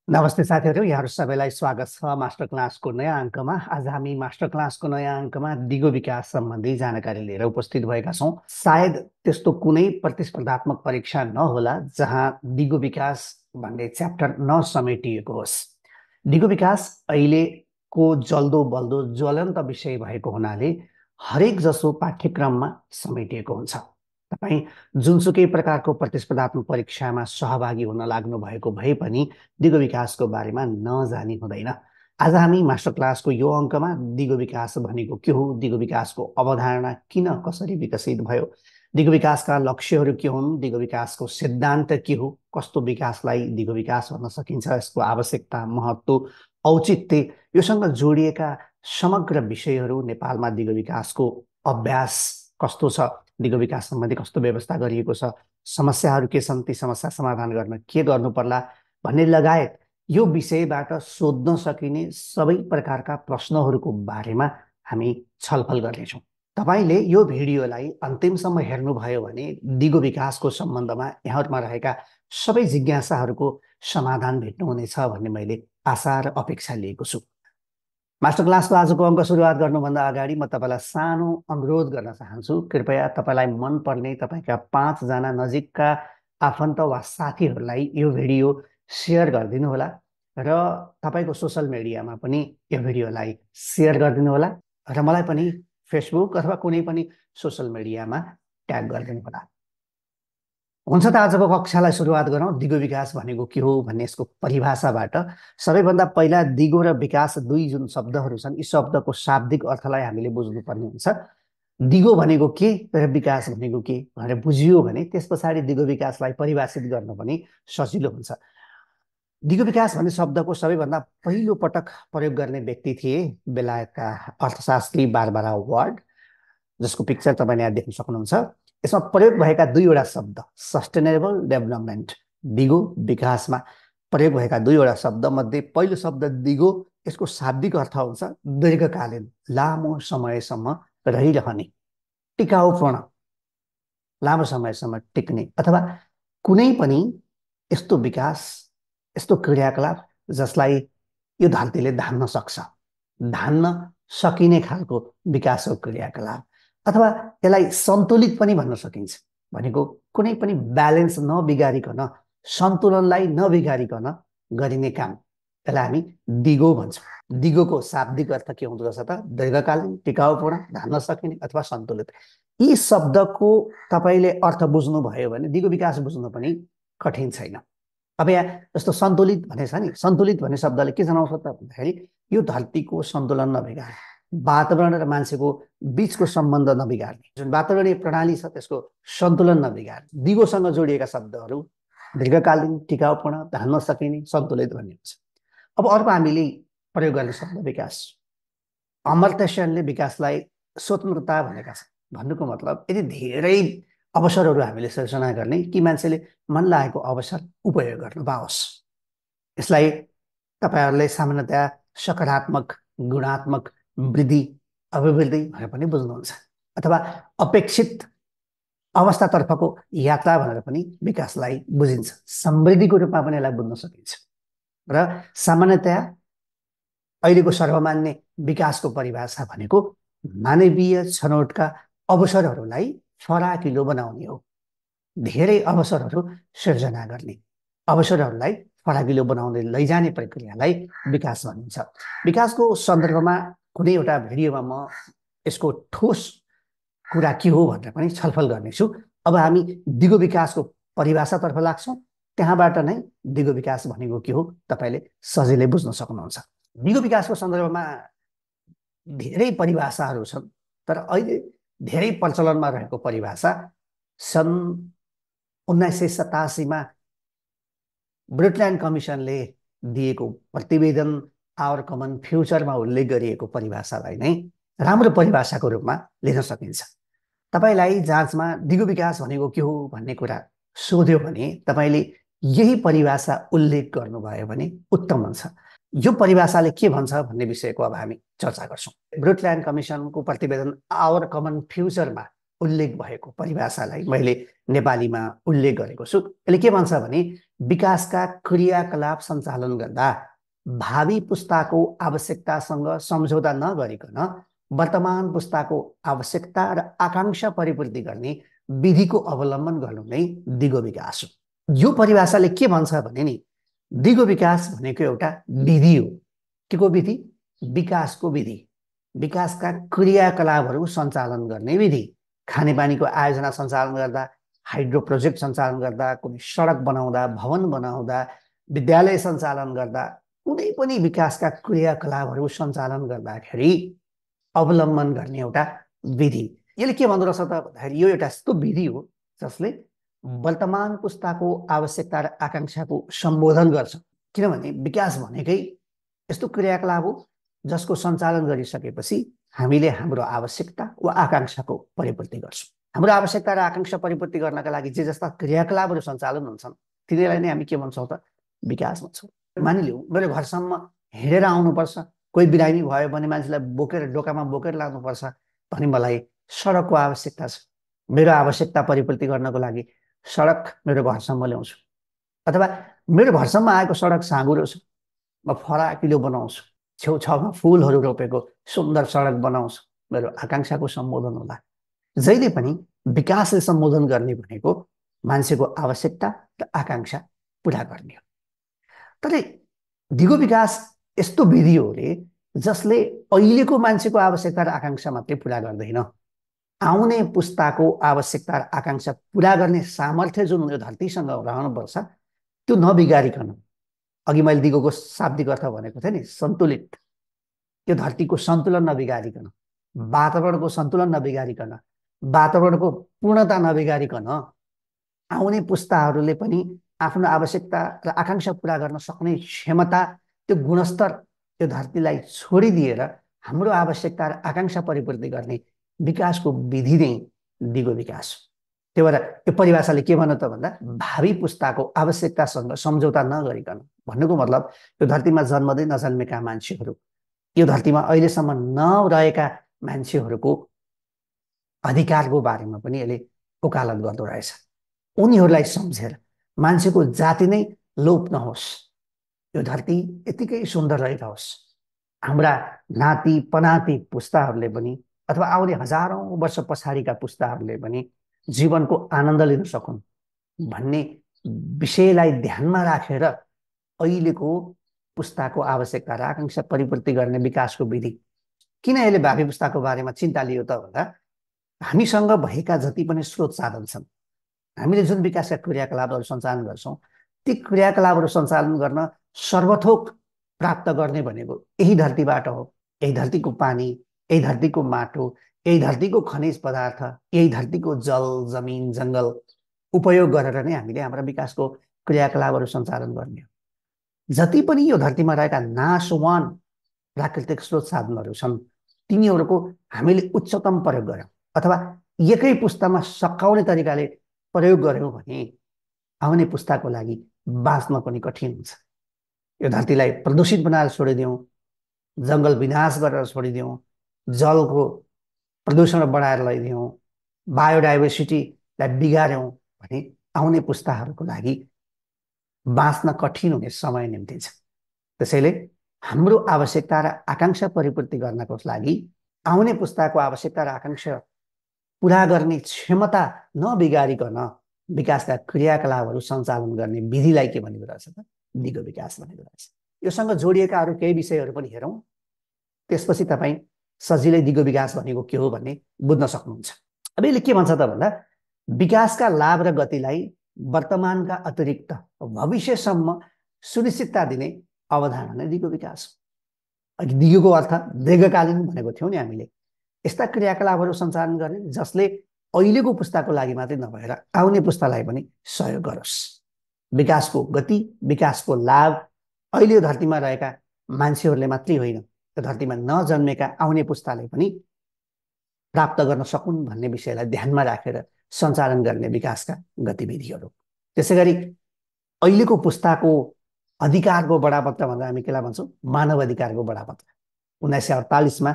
नमस्ते साथीहरू, यहाँहरू सबैलाई स्वागत छ मास्टर क्लासको नयाँ अङ्कमा। आज हामी मास्टर क्लासको नयाँ अङ्कमा दिगो विकास सम्बन्धी जानकारी लिएर उपस्थित भएका छौँ। सायद त्यस्तो कुनै प्रतिस्पर्धात्मक परीक्षा नहोला जहाँ दिगो विकास भन्ने च्याप्टर नसमेटिएको होस्। दिगो विकास अहिलेको जल्दो बल्दो ज्वलन्त विषय भएको हुनाले हरेक जसो पाठ्यक्रममा समेटिएको हुन्छ। तपाईँ जुनसुकै प्रकारको प्रतिस्पर्धात्मक परीक्षामा सहभागी हुन लाग्नु भएको भए पनि दिगो विकासको बारेमा नजानी हुँदैन। आज हामी मास्टर क्लासको यो अङ्कमा दिगो विकास भनेको के हो, दिगो विकासको अवधारणा किन कसरी विकसित भयो, दिगो विकासका लक्ष्यहरू के हुन्, दिगो विकासको सिद्धान्त के हो, कस्तो विकासलाई दिगो विकास भन्न सकिन्छ, यसको आवश्यकता, महत्त्व, औचित्य, योसँग जोडिएका समग्र विषयहरू, नेपालमा दिगो विकासको अभ्यास कस्तो छ, दिगो विकास सम्बन्धी कस्तो व्यवस्था गरिएको छ, समस्याहरू के छन्, ती समस्या समाधान गर्न के गर्नु पर्ला भन्ने लगायत यो विषयबाट सोध्न सकिने सबै प्रकारका प्रश्नहरूको बारेमा हामी छलफल गर्नेछौँ। तपाईँले यो भिडियोलाई अन्तिमसम्म हेर्नुभयो भने दिगो विकासको सम्बन्धमा यहाँहरूमा रहेका सबै जिज्ञासाहरूको समाधान भेट्नुहुनेछ भन्ने मैले आशा र अपेक्षा लिएको छु। मास्टर क्लासको आजको अङ्क सुरुवात गर्नुभन्दा अगाडि म तपाईँलाई सानो अनुरोध गर्न चाहन्छु। कृपया तपाईँलाई मनपर्ने तपाईँका 5जना नजिकका आफन्त वा साथीहरूलाई यो भिडियो सेयर गरिदिनुहोला र तपाईँको सोसल मिडियामा पनि यो भिडियोलाई सेयर गरिदिनुहोला र मलाई पनि फेसबुक अथवा कुनै पनि सोसल मिडियामा ट्याग गरिदिनुहोला। हुन्छ त आजको कक्षालाई सुरुवात गरौँ। दिगो विकास भनेको के हो भन्ने यसको परिभाषाबाट। सबैभन्दा पहिला दिगो र विकास दुई जुन शब्दहरू छन्, यी शब्दको शाब्दिक अर्थलाई हामीले बुझ्नुपर्ने हुन्छ। दिगो भनेको के र विकास भनेको के भनेर बुझियो भने त्यस पछाडि दिगो विकासलाई परिभाषित गर्न पनि सजिलो हुन्छ। दिगो विकास भन्ने शब्दको सबैभन्दा पहिलो पटक प्रयोग गर्ने व्यक्ति थिए बेलायतका अर्थशास्त्री बारबरा वार्ड, जसको पिक्चर तपाईँले यहाँ देख्न सक्नुहुन्छ। यसमा प्रयोग भएका दुईवटा शब्द सस्टेनेबल डेभलपमेन्ट, दिगो विकासमा प्रयोग भएका दुईवटा शब्द मध्ये पहिलो शब्द दिगो, यसको शाब्दिक अर्थ हुन्छ दीर्घकालीन, लामो समयसम्म रहिरहने, टिकाउपना, लामो समयसम्म टिक्ने, अथवा कुनै पनि यस्तो विकास, यस्तो क्रियाकलाप जसलाई यो धरतीले धान्न सक्छ, धान्न सकिने खालको विकासको क्रियाकलाप, अथवा यसलाई सन्तुलित पनि भन्न सकिन्छ। भनेको कुनै पनि ब्यालेन्स नबिगारिकन, सन्तुलनलाई नबिगारिकन गरिने काम, यसलाई हामी दिगो भन्छौँ। दिगोको शाब्दिक अर्थ के हुँदो रहेछ त? दीर्घकालीन, टिकाउपूर्ण, धान्न सकिने अथवा सन्तुलित। यी शब्दको तपाईँले अर्थ बुझ्नुभयो भने दिगो विकास बुझ्नु पनि कठिन छैन। अब यहाँ जस्तो सन्तुलित भने छ नि, सन्तुलित भन्ने शब्दले के जनाउँछ त भन्दाखेरि यो धरतीको सन्तुलन नबिगार्ने, वातावरण र मान्छेको बीचको सम्बन्ध नबिगार्ने, जुन वातावरणीय प्रणाली छ त्यसको सन्तुलन नबिगार्ने, दिगोसँग जोडिएका शब्दहरू दीर्घकालीन, टिकाउपूर्ण, धान्न सकिने, सन्तुलित भन्ने हुन्छ। अब अर्को हामीले प्रयोग गर्ने शब्द विकास। अमर्त्य सेनले विकासलाई स्वतन्त्रता भनेका छन्। भन्नुको मतलब यदि धेरै अवसरहरू हामीले सृजना गर्ने कि मान्छेले मन लागेको अवसर उपयोग गर्न पाओस्। यसलाई तपाईँहरूले सामान्यतया सकारात्मक, गुणात्मक वृद्धि, अभिवृद्धि भनेर पनि बुझ्नुहुन्छ, अथवा अपेक्षित अवस्थातर्फको यात्रा भनेर पनि विकासलाई बुझिन्छ। समृद्धिको रूपमा पनि यसलाई बुझ्न सकिन्छ। र सामान्यतया अहिलेको सर्वमान्य विकासको परिभाषा भनेको मानवीय छनौटका अवसरहरूलाई फराकिलो बनाउने हो। धेरै अवसरहरू सिर्जना गर्ने, अवसरहरूलाई फराकिलो बनाउँदै लैजाने प्रक्रियालाई विकास भनिन्छ। विकासको सन्दर्भमा कुनै एउटा भिडियोमा म यसको ठोस कुरा के हो भनेर पनि छलफल गर्नेछु। अब हामी दिगो विकासको परिभाषातर्फ लाग्छौँ। त्यहाँबाट नै दिगो विकास भनेको के हो तपाईँले सजिलै बुझ्न सक्नुहुन्छ। दिगो विकासको सन्दर्भमा धेरै परिभाषाहरू छन्, तर अहिले धेरै प्रचलनमा रहेको परिभाषा सन् 1987मा ब्रुटल्यान्ड कमिसनले दिएको प्रतिवेदन आवर कमन फ्युचरमा उल्लेख गरिएको परिभाषालाई नै राम्रो परिभाषाको रूपमा लिन सकिन्छ। तपाईँलाई जाँचमा दिगो विकास भनेको के हो भन्ने कुरा सोध्यो भने तपाईँले यही परिभाषा उल्लेख गर्नुभयो भने उत्तम हुन्छ। यो परिभाषाले के भन्छ भन्ने विषयको अब हामी चर्चा गर्छौँ। ब्रुटल्यान्ड कमिसनको प्रतिवेदन आवर कमन फ्युचरमा उल्लेख भएको परिभाषालाई मैले नेपालीमा उल्लेख गरेको छु। यसले के भन्छ भने विकासका क्रियाकलाप सञ्चालन गर्दा भावी पुस्ताको आवश्यकतासँग सम्झौता नगरिकन वर्तमान पुस्ताको आवश्यकता र आकांक्षा परिपूर्ति गर्ने विधिको अवलम्बन गर्नु नै दिगो विकास हो। यो परिभाषाले के भन्छ भने नि दिगो विकास भनेको एउटा विधि हो। के को विधि? विकासको विधि, विकासका क्रियाकलापहरू सञ्चालन गर्ने विधि। खानेपानीको आयोजना सञ्चालन गर्दा, हाइड्रो प्रोजेक्ट सञ्चालन गर्दा, कुनै सडक बनाउँदा, भवन बनाउँदा, विद्यालय सञ्चालन गर्दा, कुनै पनि विकासका क्रियाकलापहरू सञ्चालन गर्दाखेरि अवलम्बन गर्ने एउटा विधि। यसले के भन्दो रहेछ त भन्दाखेरि यो एउटा यस्तो विधि हो जसले वर्तमान पुस्ताको आवश्यकता र आकांक्षाको सम्बोधन गर्छ। किनभने विकास भनेकै यस्तो क्रियाकलाप हो जसको सञ्चालन गरिसकेपछि हामीले हाम्रो आवश्यकता वा आकांक्षाको परिपूर्ति गर्छौँ। हाम्रो आवश्यकता र आकांक्षा परिपूर्ति गर्नका लागि जे जस्ता क्रियाकलापहरू सञ्चालन हुन्छन् तिनीहरूलाई नै हामी के भन्छौँ त? विकास भन्छौँ। मानिलिउँ मेरो घरसम्म हिँडेर आउनुपर्छ, कोही बिरामी भयो भने मान्छेलाई बोकेर डोकामा बोकेर लानुपर्छ भने मलाई सडकको आवश्यकता छ। मेरो आवश्यकता परिपूर्ति गर्नको लागि सडक मेरो घरसम्म ल्याउँछु, अथवा मेरो घरसम्म आएको सडक साँघुरो छ, म फराकिलो बनाउँछु, छेउछाउमा फुलहरू रोपेको सुन्दर सडक बनाउँछु, मेरो आकांक्षाको सम्बोधन होला। जहिले पनि विकासले सम्बोधन गर्ने भनेको मान्छेको आवश्यकता र आकांक्षा पुरा गर्ने हो। तर दिगो विकास यस्तो विधि हो रे जसले अहिलेको मान्छेको आवश्यकता र आकांक्षा मात्रै पुरा गर्दैन, आउने पुस्ताको आवश्यकता र आकांक्षा पुरा गर्ने सामर्थ्य जुन यो धरतीसँग रहनुपर्छ त्यो नबिगारिकन, अघि मैले दिगोको शाब्दिक अर्थ भनेको थिएँ नि, सन्तुलित, त्यो धरतीको सन्तुलन नबिगारिकन, वातावरणको सन्तुलन नबिगारिकन, वातावरणको पूर्णता नबिगारिकन आउने पुस्ताहरूले पनि आफ्नो आवश्यकता र आकांक्षा पुरा गर्न सक्ने क्षमता, त्यो गुणस्तर त्यो धरतीलाई छोडिदिएर हाम्रो आवश्यकता र आकांक्षा परिपूर्ति गर्ने विकासको विधि नै दिगो विकास हो। त्यही भएर यो परिभाषाले के भन्नु त भन्दा भावी पुस्ताको आवश्यकतासँग सम्झौता नगरिकन, भन्नुको मतलब यो धरतीमा जन्मदै नजन्मेका मान्छेहरू, यो धरतीमा अहिलेसम्म नरहेका मान्छेहरूको अधिकारको बारेमा पनि यसले वकालत गर्दो रहेछ। उनीहरूलाई सम्झेर मान्छेको जाति नै लोप नहोस्, यो धरती यतिकै सुन्दर रहिरहोस्, हाम्रा नाति पनाति पुस्ताहरूले पनि अथवा आउने हजारौं वर्ष पछाडिका पुस्ताहरूले पनि जीवनको आनन्द लिन सकुन् भन्ने विषयलाई ध्यानमा राखेर अहिलेको पुस्ताको आवश्यकता र आकांक्षा परिपूर्ति गर्ने विकासको विधि। किन यसले भावी पुस्ताको बारेमा चिन्ता लियो त भन्दा हामीसँग भएका जति पनि स्रोत साधन छन्, हामीले जुन विकासका क्रियाकलापहरू सञ्चालन गर्छौँ ती क्रियाकलापहरू सञ्चालन गर्न सर्वथोक प्राप्त गर्ने भनेको यही धरतीबाट हो। यही धरतीको पानी, यही धरतीको माटो, यही धरतीको खनिज पदार्थ, यही धरतीको जल जमिन जङ्गल उपयोग गरेर नै हामीले हाम्रा विकासको क्रियाकलापहरू सञ्चालन गर्ने हो। जति पनि यो धरतीमा रहेका नाशवान प्राकृतिक स्रोत साधनहरू छन् तिनीहरूको हामीले उच्चतम प्रयोग गर्यौँ अथवा एकै पुस्तामा सकाउने तरिकाले प्रयोग गर्यौँ भने आउने पुस्ताको लागि बाँच्न पनि कठिन हुन्छ। यो धरतीलाई प्रदूषित बनाएर छोडिदियौँ, जङ्गल विनाश गरेर छोडिदियौँ, जलको प्रदूषण बढाएर लैदियौँ, बायोडाइभर्सिटीलाई बिगार्यौँ भने आउने पुस्ताहरूको लागि बाँच्न कठिन हुने समय निम्तिन्छ। त्यसैले हाम्रो आवश्यकता र आकांक्षा परिपूर्ति गर्नको लागि आउने पुस्ताको आवश्यकता र आकांक्षा पुरा गर्ने क्षमता नबिगारिकन विकासका क्रियाकलापहरू सञ्चालन गर्ने विधिलाई के भनेको रहेछ त? दिगो विकास भनेको रहेछ। योसँग जोडिएका अरू केही विषयहरू पनि हेरौँ, त्यसपछि तपाईँ सजिलै दिगो विकास भनेको के हो भन्ने बुझ्न सक्नुहुन्छ। अब यसले के भन्छ त भन्दा विकासका लाभ र गतिलाई वर्तमानका अतिरिक्त भविष्यसम्म सुनिश्चितता दिने अवधारणा नै दिगो विकास हो। अघि दिगोको अर्थ दीर्घकालीन भनेको थियौँ नि हामीले, यस्ता क्रियाकलापहरू सञ्चालन गर्ने जसले अहिलेको पुस्ताको लागि मात्रै नभएर आउने पुस्तालाई पनि सहयोग गरोस्। विकासको गति, विकासको लाभ अहिले धरतीमा रहेका मान्छेहरूले मात्रै होइन, त्यो धरतीमा नजन्मेका आउने पुस्ताले पनि प्राप्त गर्न सकुन् भन्ने विषयलाई ध्यानमा राखेर सञ्चालन गर्ने विकासका गतिविधिहरू। त्यसै गरी अहिलेको पुस्ताको अधिकारको बढापत्र भन्दा हामी केलाई भन्छौँ? मानव अधिकारको बढापत्र। 1948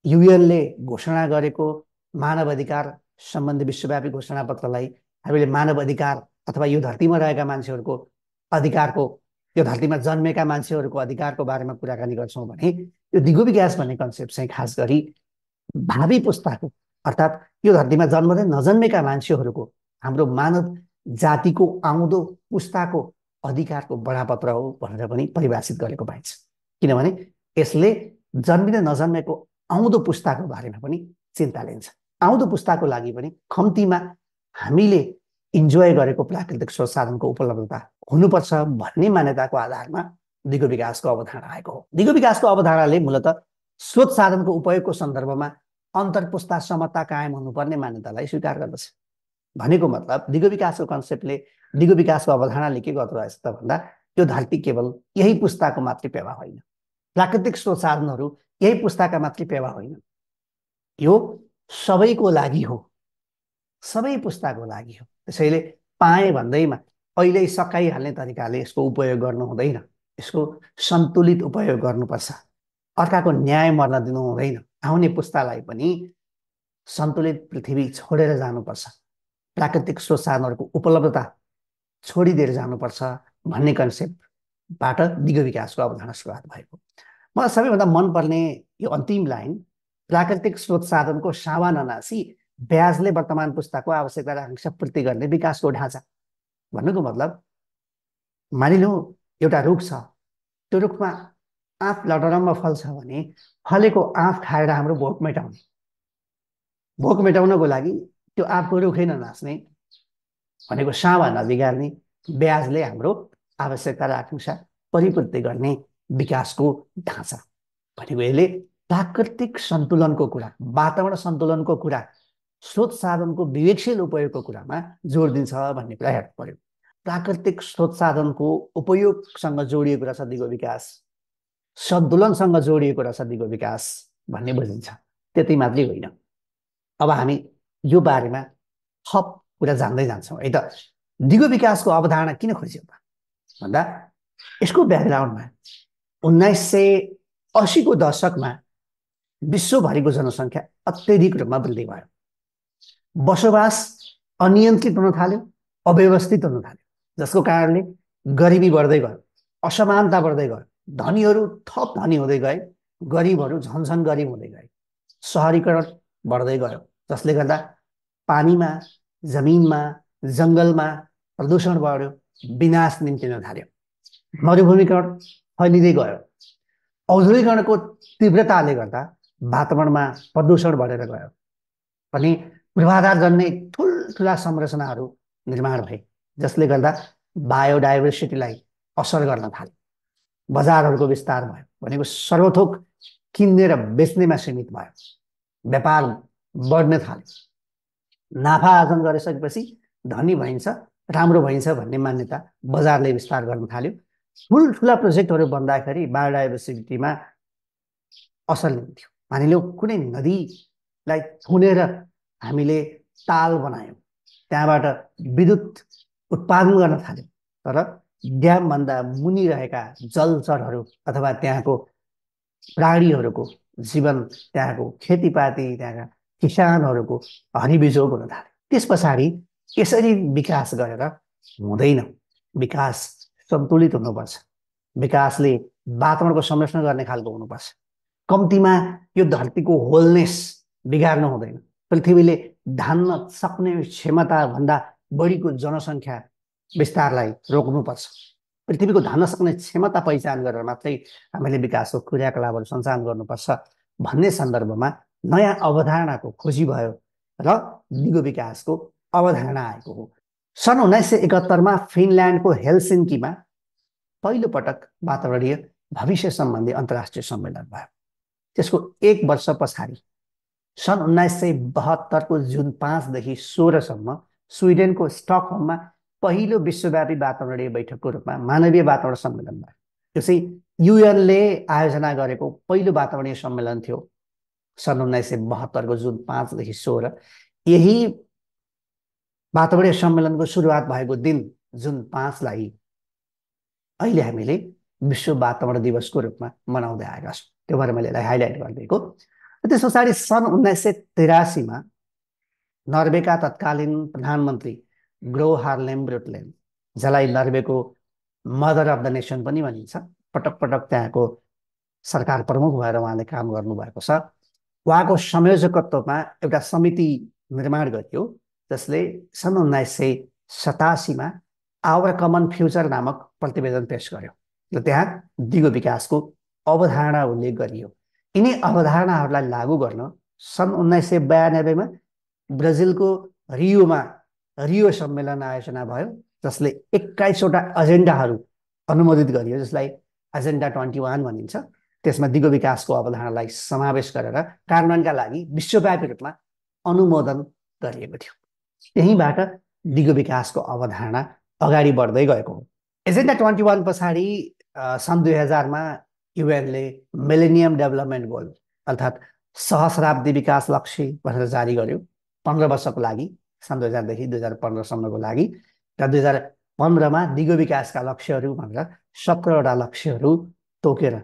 युएनले घोषणा गरेको मानव अधिकार सम्बन्धी विश्वव्यापी घोषणापत्रलाई हामीले मानव अधिकार अथवा यो धरतीमा रहेका मान्छेहरूको अधिकारको, यो धरतीमा जन्मेका मान्छेहरूको अधिकारको बारेमा कुराकानी गर्छौँ भने यो दिगो विकास भन्ने कन्सेप्ट चाहिँ खास गरी भावी पुस्ताको, अर्थात् यो धरतीमा जन्मदै नजन्मेका मान्छेहरूको, हाम्रो मानव जातिको आउँदो पुस्ताको अधिकारको बडापत्र हो भनेर पनि परिभाषित गरेको पाइन्छ। किनभने यसले जन्मिँदै नजन्मेको आउँदो पुस्ताको बारेमा पनि चिन्ता लिन्छ। आउँदो पुस्ताको लागि पनि कम्तीमा हामीले इन्जोय गरेको प्राकृतिक स्रोत साधनको उपलब्धता हुनुपर्छ भन्ने मान्यताको आधारमा दिगो विकासको अवधारणा आएको हो। दिगो विकासको अवधारणाले मूलत स्रोत साधनको उपयोगको सन्दर्भमा अन्तर्पुस्ता समता कायम हुनुपर्ने मान्यतालाई स्वीकार गर्दछ। भनेको मतलब दिगो विकासको कन्सेप्टले, दिगो विकासको अवधारणाले के गर्दो रहेछ त भन्दा यो धरती केवल यही पुस्ताको मात्रै पेवा होइन, प्राकृतिक स्रोत साधनहरू यही पुस्ताका मात्रै पेवा होइन, यो सबैको लागि हो, सबै पुस्ताको लागि हो। त्यसैले पाएँ भन्दैमा अहिले सकाइहाल्ने तरिकाले यसको उपयोग गर्नु हुँदैन, यसको सन्तुलित उपयोग गर्नुपर्छ। अर्काको न्याय मर्न दिनु हुँदैन, आउने पुस्तालाई पनि सन्तुलित पृथ्वी छोडेर जानुपर्छ, प्राकृतिक स्रोत साधनहरूको उपलब्धता छोडिदिएर जानुपर्छ भन्ने कन्सेप्टबाट दिगो विकासको अवधारणा सुरुवात भएको। मलाई सबैभन्दा मनपर्ने यो अन्तिम लाइन, प्राकृतिक स्रोत साधनको सावा ननासी ब्याजले वर्तमान पुस्ताको आवश्यकता र आकांक्षा पूर्ति गर्ने विकासको ढाँचा। भन्नुको मतलब मानिलिउँ एउटा रुख छ, त्यो रुखमा आँप लटरम्म फल्छ भने फलेको आँप खाएर हाम्रो भोक मेटाउने, भोक मेटाउनको लागि त्यो आँपको रुखै ननाच्ने भनेको सावा नबिगार्ने ब्याजले हाम्रो आवश्यकता र आकांक्षा परिपूर्ति गर्ने विकासको ढाँचा भनेको यसले प्राकृतिक सन्तुलनको कुरा, वातावरण सन्तुलनको कुरा, स्रोत साधनको विवेकशील उपयोगको कुरामा जोड दिन्छ भन्ने कुरा हेर्नु पर्यो। प्राकृतिक स्रोत साधनको उपयोगसँग जोडिएको रहेछ दिगो विकास, सन्तुलनसँग जोडिएको रहेछ दिगो विकास भन्ने बुझिन्छ। त्यति मात्रै होइन, अब हामी यो बारेमा थप कुरा जान्दै जान्छौँ है त। दिगो विकासको अवधारणा किन खोजियो त भन्दा यसको ब्याकग्राउन्डमा 1980 को दशकमा विश्वभरिको जनसङ्ख्या अत्यधिक रूपमा वृद्धि भयो, बसोबास अनियन्त्रित हुन थाल्यो, अव्यवस्थित हुन थाल्यो, जसको कारणले गरिबी बढ्दै गयो, असमानता बढ्दै गयो, धनीहरू थप धनी हुँदै गए, गरिबहरू झन्झन गरिब हुँदै गए, सहरीकरण बढ्दै गयो, जसले गर्दा पानीमा, जमिनमा, जङ्गलमा प्रदूषण बढ्यो, विनाश निम्तिन थाल्यो, मरुभूमिकरण फैलिँदै गयो, औद्योगिकरणको तीव्रताले गर्दा वातावरणमा प्रदूषण बढेर गयो, अनि पूर्वाधार जन्ने ठुल्ठुला संरचनाहरू निर्माण भए, जसले गर्दा बायोडाइभर्सिटीलाई असर गर्न थाल्यो, बजारहरूको विस्तार भयो, भनेको सर्वथोक किन्ने र बेच्नेमा सीमित भयो, व्यापार बढ्न थाल्यो, नाफा आर्जन गरिसकेपछि धनी भइन्छ, राम्रो भइन्छ भन्ने मान्यता बजारले विस्तार गर्न थाल्यो। ठुल्ठुला प्रोजेक्टहरू बन्दाखेरि बायोडाइभर्सिटीमा असर लिन्थ्यो। मानिलिउँ कुनै नदीलाई थुनेर हामीले ताल बनायौँ, त्यहाँबाट विद्युत उत्पादन गर्न थाल्यौँ, तर ड्यामभन्दा मुनि रहेका जलचरहरू अथवा त्यहाँको प्राणीहरूको जीवन, त्यहाँको खेतीपाती, त्यहाँका किसानहरूको हरिबिजोग हुन थाल्यो। त्यस पछाडि यसरी विकास गरेर हुँदैन, विकास सन्तुलित हुनुपर्छ, विकासले वातावरणको संरक्षण गर्ने खालको हुनुपर्छ, कम्तीमा यो धरतीको होलनेस बिगार्नु हुँदैन, पृथ्वीले धान्न सक्ने क्षमताभन्दा बढीको जनसङ्ख्या विस्तारलाई रोक्नुपर्छ, पृथ्वीको धान्न सक्ने क्षमता पहिचान गरेर मात्रै हामीले विकासको क्रियाकलापहरू सञ्चालन गर्नुपर्छ भन्ने सन्दर्भमा नयाँ अवधारणाको खोजी भयो र दिगो विकासको अवधारणा आएको हो। सन् 1971 फिनल्यान्डको हेलसिन्कीमा पहिलो पटक वातावरणीय भविष्य सम्बन्धी अन्तर्राष्ट्रिय सम्मेलन भयो। त्यसको एक वर्ष पछाडि सन् 1972 को जुन 5 देखि 16 सम्म स्विडेनको स्टकहोममा पहिलो विश्वव्यापी वातावरणीय बैठकको रूपमा मानवीय वातावरण सम्मेलन भयो। यो चाहिँ युएनले आयोजना गरेको पहिलो वातावरणीय सम्मेलन थियो सन् 1972 को जुन 5 देखि 16। यही वातावरणीय सम्मेलनको सुरुवात भएको दिन जुन 5 लाई अहिले हामीले विश्व वातावरण दिवसको रूपमा मनाउँदै आएका छौँ। त्यो भएर मैले यसलाई हाइलाइट गरिदिएको। त्यस पछाडि सन् 1983 मा नर्वेका तत्कालीन प्रधानमन्त्री ग्रो हार्लेम ब्रुटलेन, जसलाई नर्वेको मदर अफ द नेसन पनि भनिन्छ, पटक पटक त्यहाँको सरकार प्रमुख भएर उहाँले काम गर्नुभएको छ। उहाँको संयोजकत्वमा एउटा समिति निर्माण गरियो जसले सन् 1987मा आवर कमन फ्युचर नामक प्रतिवेदन पेश गर्यो र त्यहाँ दिगो विकासको अवधारणा उल्लेख गरियो। यिनी अवधारणाहरूलाई लागू गर्न सन् 1992मा ब्राजिलको रियोमा रियो सम्मेलन आयोजना भयो, जसले 21वटा एजेन्डाहरू अनुमोदित गरियो, जसलाई एजेन्डा 21 भनिन्छ। त्यसमा दिगो विकासको अवधारणालाई समावेश गरेर कार्यान्वयनका लागि विश्वव्यापी रूपमा अनुमोदन गरिएको थियो। यहीँबाट दिगो विकासको अवधारणा अगाडि बढ्दै गएको हो। एजेन्डा 21 पछाडि सन् 2000मा युएनले मिलेनियम डेभलपमेन्ट गोल अर्थात् सहस्राब्दी विकास लक्ष्य भनेर जारी गर्यो 15 वर्षको लागि, सन् 2000देखि 2015सम्मको लागि। र 2015मा दिगो विकासका लक्ष्यहरू भनेर 17वटा लक्ष्यहरू तोकेर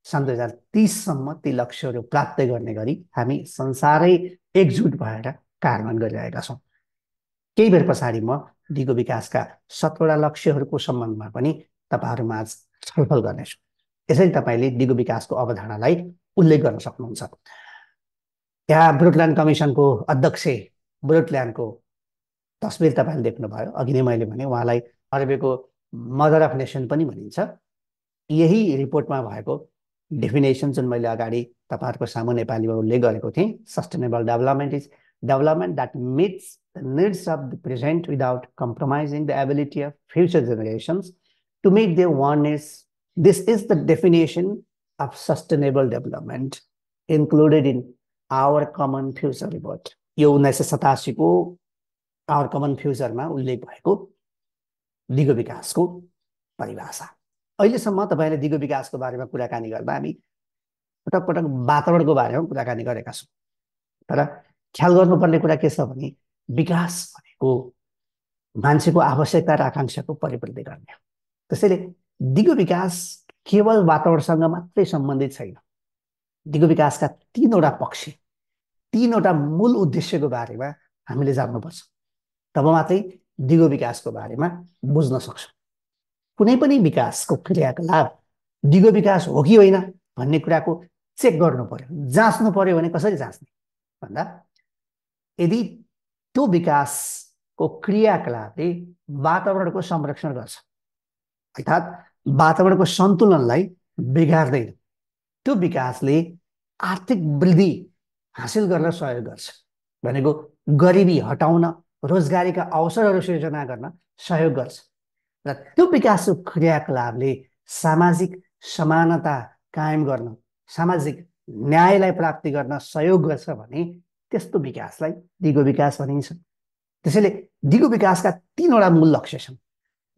सन् 2030सम्म ती लक्ष्यहरू प्राप्त गर्ने गरी हामी संसारै एकजुट भएर कार्यान्वयन गरिरहेका छौँ। केही बेर पछाडि म दिगो विकासका 17वटा लक्ष्यहरूको सम्बन्धमा पनि तपाईँहरूमाझ छलफल गर्नेछु। यसरी तपाईँले दिगो विकासको अवधारणालाई उल्लेख गर्न सक्नुहुन्छ। यहाँ ब्रुटल्यान्ड कमिसनको अध्यक्ष ब्रुटल्यान्डको तस्बिर तपाईँले देख्नुभयो। अघि नै मैले भने उहाँलाई नर्वेको मदर अफ नेसन पनि भनिन्छ। यही रिपोर्टमा भएको डेफिनेसन जुन मैले अगाडि तपाईँहरूको सामु नेपालीमा उल्लेख गरेको थिएँ, sustainable development is development that meets the needs of the present without compromising the ability of future generations to meet their one needs. This is the definition of sustainable development included in our common future report. यो 1987 को our common future मा उल्लेख भएको दिगो विकासको परिभाषा। अहिलेसम्म तपाईले दिगो विकासको बारेमा कुराकानी गर्दा हामी पटक पटक वातावरणको बारेमा कुराकानी गरेका छौँ। तर ख्याल गर्नुपर्ने कुरा के छ भने विकास भनेको मान्छेको आवश्यकता र आकांक्षाको परिपूर्ति गर्ने हो। त्यसैले दिगो विकास केवल वातावरणसँग मात्रै सम्बन्धित छैन। दिगो विकासका 3वटा पक्ष, 3वटा मूल उद्देश्यको बारेमा हामीले जान्नुपर्छ। तब मात्रै दिगो विकासको बारेमा बुझ्न सक्छौँ। कुनै पनि विकासको क्रियाकलाप दिगो विकास हो कि होइन भन्ने कुराको चेक गर्नु पर्यो, जाँच्नु पर्यो। भने कसरी जाँच्ने भन्दा यदि त्यो विकासको क्रियाकलापले वातावरणको संरक्षण गर्छ अर्थात् वातावरणको सन्तुलनलाई बिगार्दैन, त्यो विकासले आर्थिक वृद्धि हासिल गर्न सहयोग गर्छ, भनेको गरिबी हटाउन, रोजगारीका अवसरहरू सृजना गर्न सहयोग गर्छ र त्यो विकासको क्रियाकलापले सामाजिक समानता कायम गर्न, सामाजिक न्यायलाई प्राप्ति गर्न सहयोग गर्छ भने त्यस्तो विकासलाई दिगो विकास भनिन्छ। त्यसैले दिगो विकासका 3वटा मूल लक्ष्य छन्।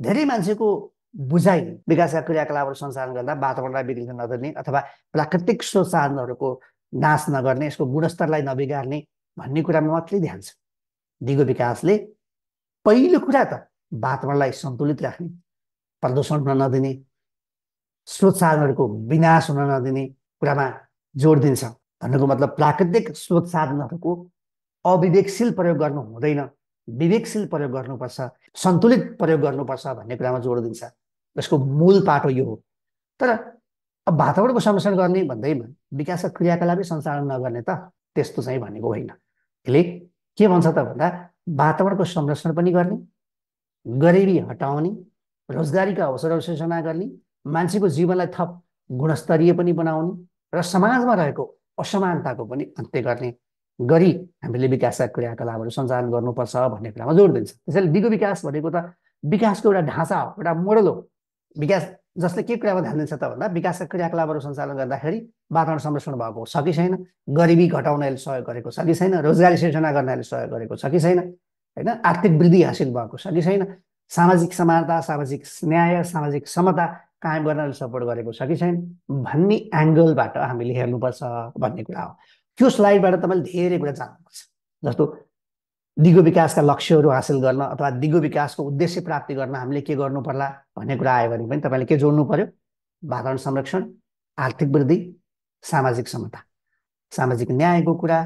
धेरै मान्छेको बुझाइ विकासका क्रियाकलापहरू सञ्चालन गर्दा वातावरणलाई बिग्रिन नदिने अथवा प्राकृतिक स्रोत साधनहरूको नाश नगर्ने, यसको गुणस्तरलाई नबिगार्ने भन्ने कुरामा मात्रै ध्यान छ। दिगो विकासले पहिलो कुरा त वातावरणलाई सन्तुलित राख्ने, प्रदूषण हुन नदिने, स्रोत साधनहरूको विनाश हुन नदिने कुरामा जोड दिन्छ। भन्नुको मतलब प्राकृतिक स्रोत साधनहरूको अविवेकशील प्रयोग गर्नु हुँदैन, विवेकशील प्रयोग गर्नुपर्छ, सन्तुलित प्रयोग गर्नुपर्छ भन्ने कुरामा जोड दिन्छ। यसको मूल पाटो यो हो। तर अब वातावरणको संरक्षण गर्ने भन्दैमा विकासका क्रियाकलापै सञ्चालन नगर्ने त त्यस्तो चाहिँ भनेको होइन। यसले के भन्छ त भन्दा वातावरणको संरक्षण पनि गर्ने, गरिबी हटाउने, रोजगारीका अवसरहरू सृजना गर्ने, मान्छेको जीवनलाई थप गुणस्तरीय पनि बनाउने र समाजमा रहेको असमानताको पनि अन्त्य गर्ने गरी हामीले विकासका क्रियाकलापहरू सञ्चालन गर्नुपर्छ भन्ने कुरामा जोड दिन्छ। त्यसैले दिगो विकास भनेको त विकासको एउटा ढाँचा हो, एउटा मोडल हो। विकास जसले के कुरामा ध्यान दिन्छ त भन्दा विकासका क्रियाकलापहरू सञ्चालन गर्दाखेरि वातावरण संरक्षण भएको छ कि छैन, गरिबी घटाउनले सहयोग गरेको छ कि छैन, रोजगारी सृजना गर्नले सहयोग गरेको छ कि छैन, होइन, आर्थिक वृद्धि हासिल भएको छ कि छैन, सामाजिक समानता, सामाजिक न्याय, सामाजिक समता कायम गर्नले सपोर्ट गरेको छ कि छैन भन्ने एङ्गलबाट हामीले हेर्नुपर्छ भन्ने कुरा हो। त्यो स्लाइडबाट तपाईँले धेरै कुरा जान्नुपर्छ। जस्तो दिगो विकासका लक्ष्यहरू हासिल गर्न अथवा दिगो विकासको उद्देश्य प्राप्ति गर्न हामीले के गर्नु पर्ला भन्ने कुरा आयो भने पनि तपाईँले के जोड्नु पर्यो? वातावरण संरक्षण, आर्थिक वृद्धि, सामाजिक समता, सामाजिक न्यायको कुरा,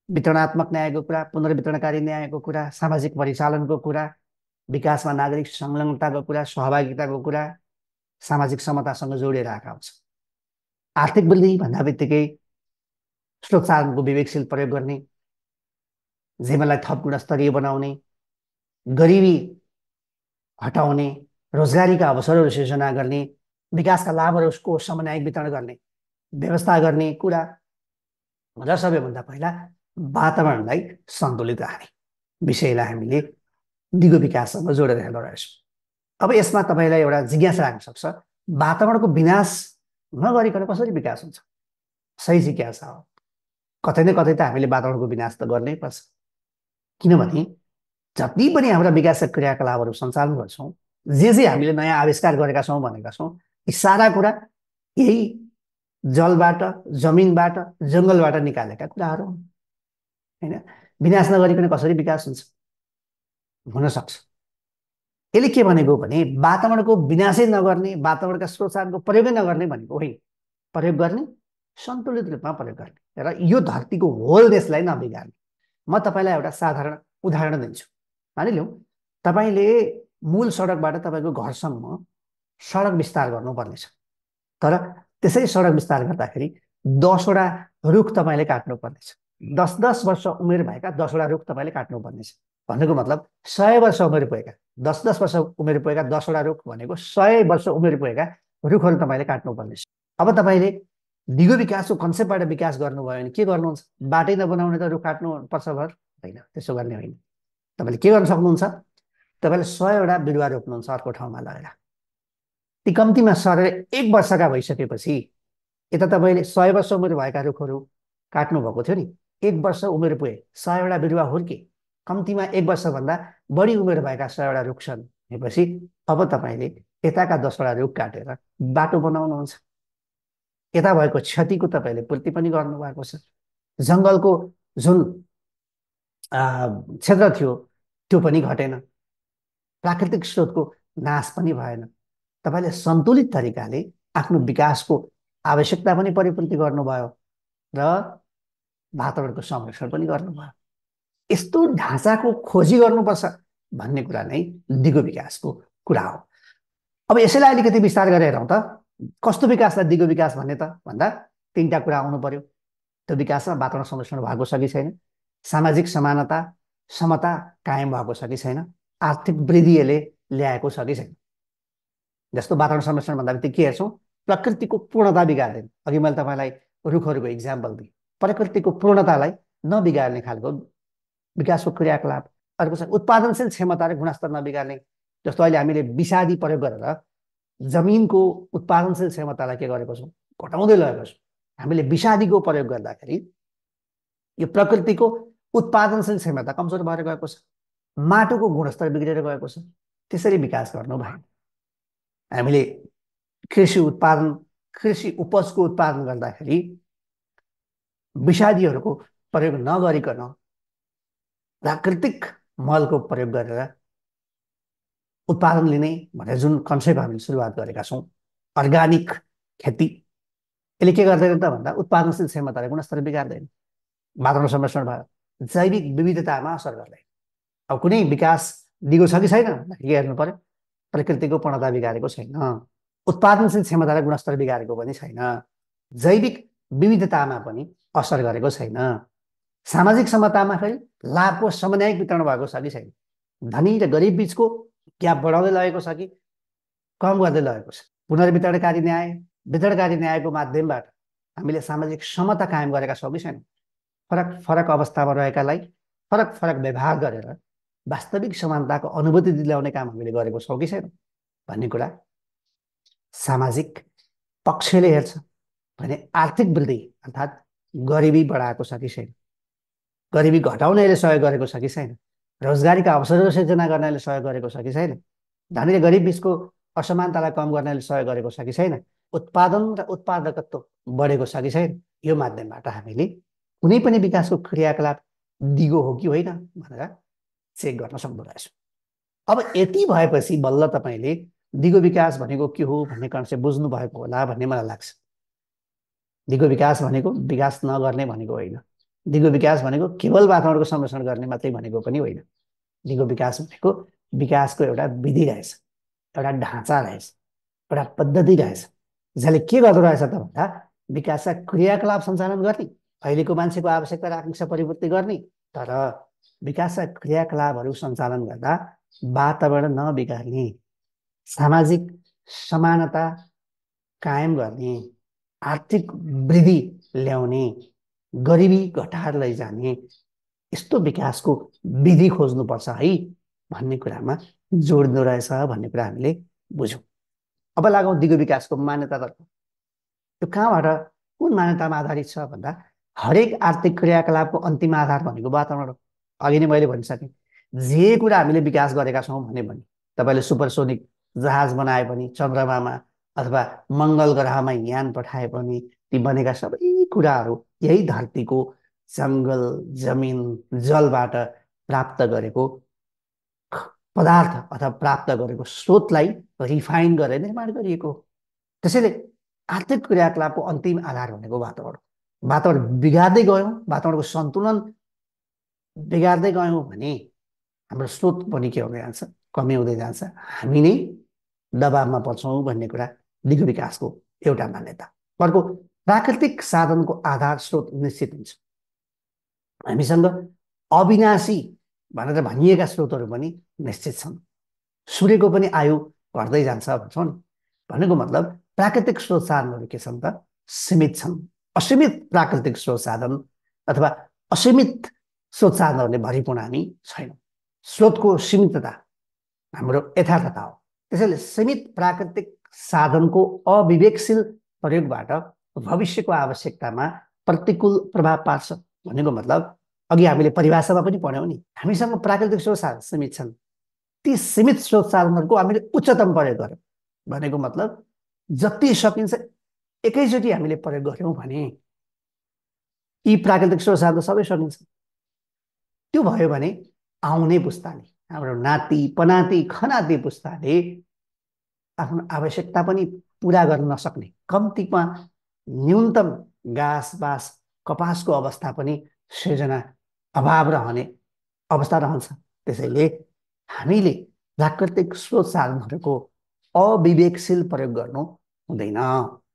वितरणात्मक न्यायको कुरा, पुनर्वितरणकारी न्यायको कुरा, सामाजिक परिचालनको कुरा, विकासमा नागरिक संलग्नताको कुरा, सहभागिताको कुरा, सामाजिक समतासँग जोडिएर आएका हुन्छ। आर्थिक वृद्धि भन्दा बित्तिकै स्रोत साधनको विवेकशील प्रयोग गर्ने, जीवनलाई थप गुणस्तरीय बनाउने, गरिबी हटाउने, रोजगारीका अवसरहरू सृजना गर्ने, विकासका लाभहरूको समन्वयिक वितरण गर्ने व्यवस्था गर्ने कुरा र सबैभन्दा पहिला वातावरणलाई सन्तुलित राख्ने विषयलाई हामीले दिगो विकाससँग जोडेर हेर्न रहेछौँ। अब यसमा तपाईँलाई एउटा जिज्ञासा लाग्न सक्छ, वातावरणको विनाश नगरिकन कसरी विकास हुन्छ? सही जिज्ञासा हो। कतै न कतै त हामीले वातावरणको विनाश त गर्नै पर्छ, किनभने जति पनि हाम्रा विकासका क्रियाकलापहरू सञ्चालन गर्छौँ, जे हामीले नयाँ आविष्कार गरेका छौँ भनेका छौँ, यी सारा कुरा यही जलबाट, जमिनबाट, जङ्गलबाट निकालेका कुराहरू हुन् होइन। विनाश नगरिकन कसरी विकास हुन्छ? हुन सक्छ। यसले के भनेको भने वातावरणको विनाशै नगर्ने, वातावरणका स्रोत साधनको प्रयोगै नगर्ने भनेको होइन, प्रयोग गर्ने, सन्तुलित रूपमा प्रयोग गर्ने र यो धरतीको होलनेसलाई नबिगार्ने। म तपाईँलाई एउटा साधारण उदाहरण दिन्छु। मानिलिउँ तपाईँले मूल सडकबाट तपाईँको घरसम्म सडक विस्तार गर्नुपर्नेछ, तर त्यसै सडक विस्तार गर्दाखेरि 10वटा रुख तपाईँले काट्नुपर्नेछ। 10-10 वर्ष उमेर भएका 10वटा रुख तपाईँले काट्नुपर्नेछ। भनेको मतलब 100 वर्ष उमेर पुगेका 10-10 वर्ष उमेर पुगेका 10वटा रुख भनेको 100 वर्ष उमेर पुगेका रुखहरू तपाईँले काट्नुपर्नेछ। अब तपाईँले दिगो विकासको कन्सेप्टबाट विकास गर्नुभयो भने के गर्नुहुन्छ? बाटै नबनाउने त रुख काट्नुपर्छ भर होइन, त्यसो गर्ने होइन। तपाईँले के गर्न सक्नुहुन्छ? तपाईँले 100वटा बिरुवा रोप्नुहुन्छ अर्को ठाउँमा लगेर। ती कम्तीमा सरेर 1 वर्षका भइसकेपछि यता तपाईँले 100 वर्ष उमेर भएका रुखहरू काट्नु भएको थियो नि, 1 वर्ष उमेर पुगे 100वटा बिरुवा हुर्के, कम्तीमा 1 वर्षभन्दा बढी उमेर भएका 100वटा रुख छन् भनेपछि अब तपाईँले यताका 10वटा रुख काटेर बाटो बनाउनुहुन्छ। यता भएको क्षतिको तपाईँले पूर्ति पनि गर्नुभएको छ। जङ्गलको जुन क्षेत्र थियो त्यो पनि घटेन, प्राकृतिक स्रोतको नाश पनि भएन। तपाईँले सन्तुलित तरिकाले आफ्नो विकासको आवश्यकता पनि परिपूर्ति गर्नुभयो र वातावरणको संरक्षण पनि गर्नुभयो। यस्तो ढाँचाको खोजी गर्नुपर्छ भन्ने कुरा नै दिगो विकासको कुरा हो। अब यसैलाई अलिकति विस्तार गरेर हेरौँ त, कस्तो विकासलाई दिगो विकास भन्ने त भन्दा 3टा कुरा आउनु पर्यो। त्यो विकासमा वातावरण संरक्षण भएको छ कि छैन, सामाजिक समानता समता कायम भएको छ कि छैन, आर्थिक वृद्धि यसले ल्याएको छ कि छैन। जस्तो वातावरण संरक्षण भन्दा बित्तिकै के हेर्छौँ? प्रकृतिको पूर्णता बिगार्दैन। अघि मैले तपाईँलाई रुखहरूको इक्जाम्पल दिएँ। प्रकृतिको पूर्णतालाई नबिगार्ने खालको विकासको क्रियाकलाप। अर्को छ उत्पादनशील क्षमता र गुणस्तर नबिगार्ने। जस्तो अहिले हामीले विषादी प्रयोग गरेर जमिनको उत्पादनशील क्षमतालाई के गरेको छौँ? घटाउँदै लगेको छौँ। हामीले विषादीको प्रयोग गर्दाखेरि यो प्रकृतिको उत्पादनशील क्षमता कमजोर भएर गएको छ, माटोको गुणस्तर बिग्रेर गएको छ। त्यसरी विकास गर्नु भएन। हामीले कृषि उपजको उत्पादन गर्दाखेरि विषादीहरूको प्रयोग नगरिकन प्राकृतिक मलको प्रयोग गरेर उत्पादन लिने भनेर जुन कन्सेप्ट हामीले सुरुवात गरेका छौँ, अर्ग्यानिक खेती, यसले के गर्दैन त भन्दा उत्पादनशील क्षमता र गुणस्तर बिगार्दैन, वातावरण संरक्षण भयो, जैविक विविधतामा असर गर्दैन। अब कुनै विकास दिगो छ कि छैन के हेर्नु पर्यो? प्रकृतिको पूर्णता बिगारेको छैन, उत्पादनशील क्षमता र गुणस्तर बिगारेको पनि छैन, जैविक विविधतामा पनि असर गरेको छैन, सामाजिक समतामा फेरि लाभको समन्वयिक वितरण भएको छ कि छैन, धनी र गरिब बीचको ग्याप बढाउँदै लगेको छ कि कम गर्दै लगेको छ, पुनर्वितरणकारी न्याय वितरणकारी न्यायको माध्यमबाट हामीले सामाजिक समता कायम गरेका छौँ कि छैन, फरक फरक अवस्थामा रहेकालाई फरक फरक व्यवहार गरेर वास्तविक समानताको अनुभूति दिलाउने काम हामीले गरेको छौँ कि छैन भन्ने कुरा सामाजिक पक्षले हेर्छ भने आर्थिक वृद्धि अर्थात् गरिबी बढाएको छ कि छैन, गरिबी घटाउनेले सहयोग गरेको छ कि छैन, रोजगारीका अवसरहरू सृजना गर्नेले सहयोग गरेको छ कि छैन, धनी र गरिब बीचको असमानतालाई कम गर्नेले सहयोग गरेको छ कि छैन, उत्पादन र उत्पादकत्व बढेको छ कि छैन, यो माध्यमबाट हामीले कुनै पनि विकासको क्रियाकलाप दिगो हो कि होइन भनेर चेक गर्न सक्दो रहेछ। अब यति भएपछि बल्ल तपाईँले दिगो विकास भनेको के हो भन्ने कन्सेप्ट बुझ्नु भएको होला भन्ने मलाई लाग्छ। दिगो विकास भनेको विकास नगर्ने भनेको होइन, दिगो विकास भनेको केवल वातावरणको संरक्षण गर्ने मात्रै भनेको पनि होइन। दिगो विकास भनेको विकासको एउटा विधि रहेछ, एउटा ढाँचा रहेछ, एउटा पद्धति रहेछ, जसले के गर्दो रहेछ त भन्दा विकासका क्रियाकलाप सञ्चालन गर्ने, अहिलेको मान्छेको आवश्यकता र आकांक्षा परिपूर्ति गर्ने, तर विकासका क्रियाकलापहरू सञ्चालन गर्दा वातावरण नबिगार्ने, सामाजिक समानता कायम गर्ने, आर्थिक वृद्धि ल्याउने, गरिबी घटाएर लैजाने यस्तो विकासको विधि खोज्नुपर्छ है भन्ने कुरामा जोड दिँदो रहेछ भन्ने कुरा हामीले बुझौँ। अब लागौँ दिगो विकासको मान्यतातर्फ। त्यो कहाँबाट कुन मान्यतामा आधारित छ भन्दा हरेक आर्थिक क्रियाकलापको अन्तिम आधार भनेको वातावरण हो। अघि नै मैले भनिसकेँ, जे कुरा हामीले विकास गरेका छौँ भने तपाईँले सुपरसोनिक जहाज बनाए पनि, चन्द्रमामा अथवा मङ्गल ग्रहमा यान पठाए पनि, ती बनेका सबै कुराहरू यही धरतीको जङ्गल, जमिन, जलबाट प्राप्त गरेको पदार्थ अथवा प्राप्त गरेको स्रोतलाई रिफाइन गरेर निर्माण गरिएको। त्यसैले आर्थिक क्रियाकलापको अन्तिम आधार भनेको वातावरण। वातावरण बिगार्दै गयौँ, वातावरणको सन्तुलन बिगार्दै गयौँ भने हाम्रो स्रोत पनि के हुँदै जान्छ, कमी हुँदै जान्छ, हामी नै दबावमा पर्छौँ भन्ने कुरा दिगो विकासको एउटा मान्यता। अर्को, प्राकृतिक साधनको आधार स्रोत निश्चित हुन्छ। हामीसँग अविनाशी भनेर भनिएका स्रोतहरू पनि निश्चित छन्। सूर्यको पनि आयु घट्दै जान्छ भन्छौँ नि, भनेको मतलब प्राकृतिक स्रोत साधनहरू के छन् त, सीमित छन्। असीमित प्राकृतिक स्रोत साधन अथवा असीमित स्रोत साधनहरूले भरिपूर्ण हामी छैनौँ। स्रोतको सीमितता हाम्रो यथार्थता हो। त्यसैले सीमित प्राकृतिक साधनको अविवेकशील प्रयोगबाट भविष्यको आवश्यकतामा प्रतिकूल प्रभाव पार्छ। भनेको मतलब अघि हामीले परिभाषामा पनि पढ्यौँ नि, हामीसँग प्राकृतिक स्रोत साधन सीमित छन्, ती सीमित स्रोत साधनहरूको हामीले उच्चतम प्रयोग गर्यौँ भनेको मतलब जति सकिन्छ एकैचोटि हामीले प्रयोग गर्यौँ भने यी प्राकृतिक स्रोत साधन सबै सकिन्छ। त्यो भयो भने आउने पुस्ताले, हाम्रो नाति पनाति खनाति पुस्ताले आफ्नो आवश्यकता पनि पुरा गर्न नसक्ने, कम्तीमा न्यूनतम घाँस बाँस कपासको अवस्था पनि सृजना अभाव रहने अवस्था रहन्छ। त्यसैले हामीले प्राकृतिक स्रोत साधनहरूको अविवेकशील प्रयोग गर्नु हुँदैन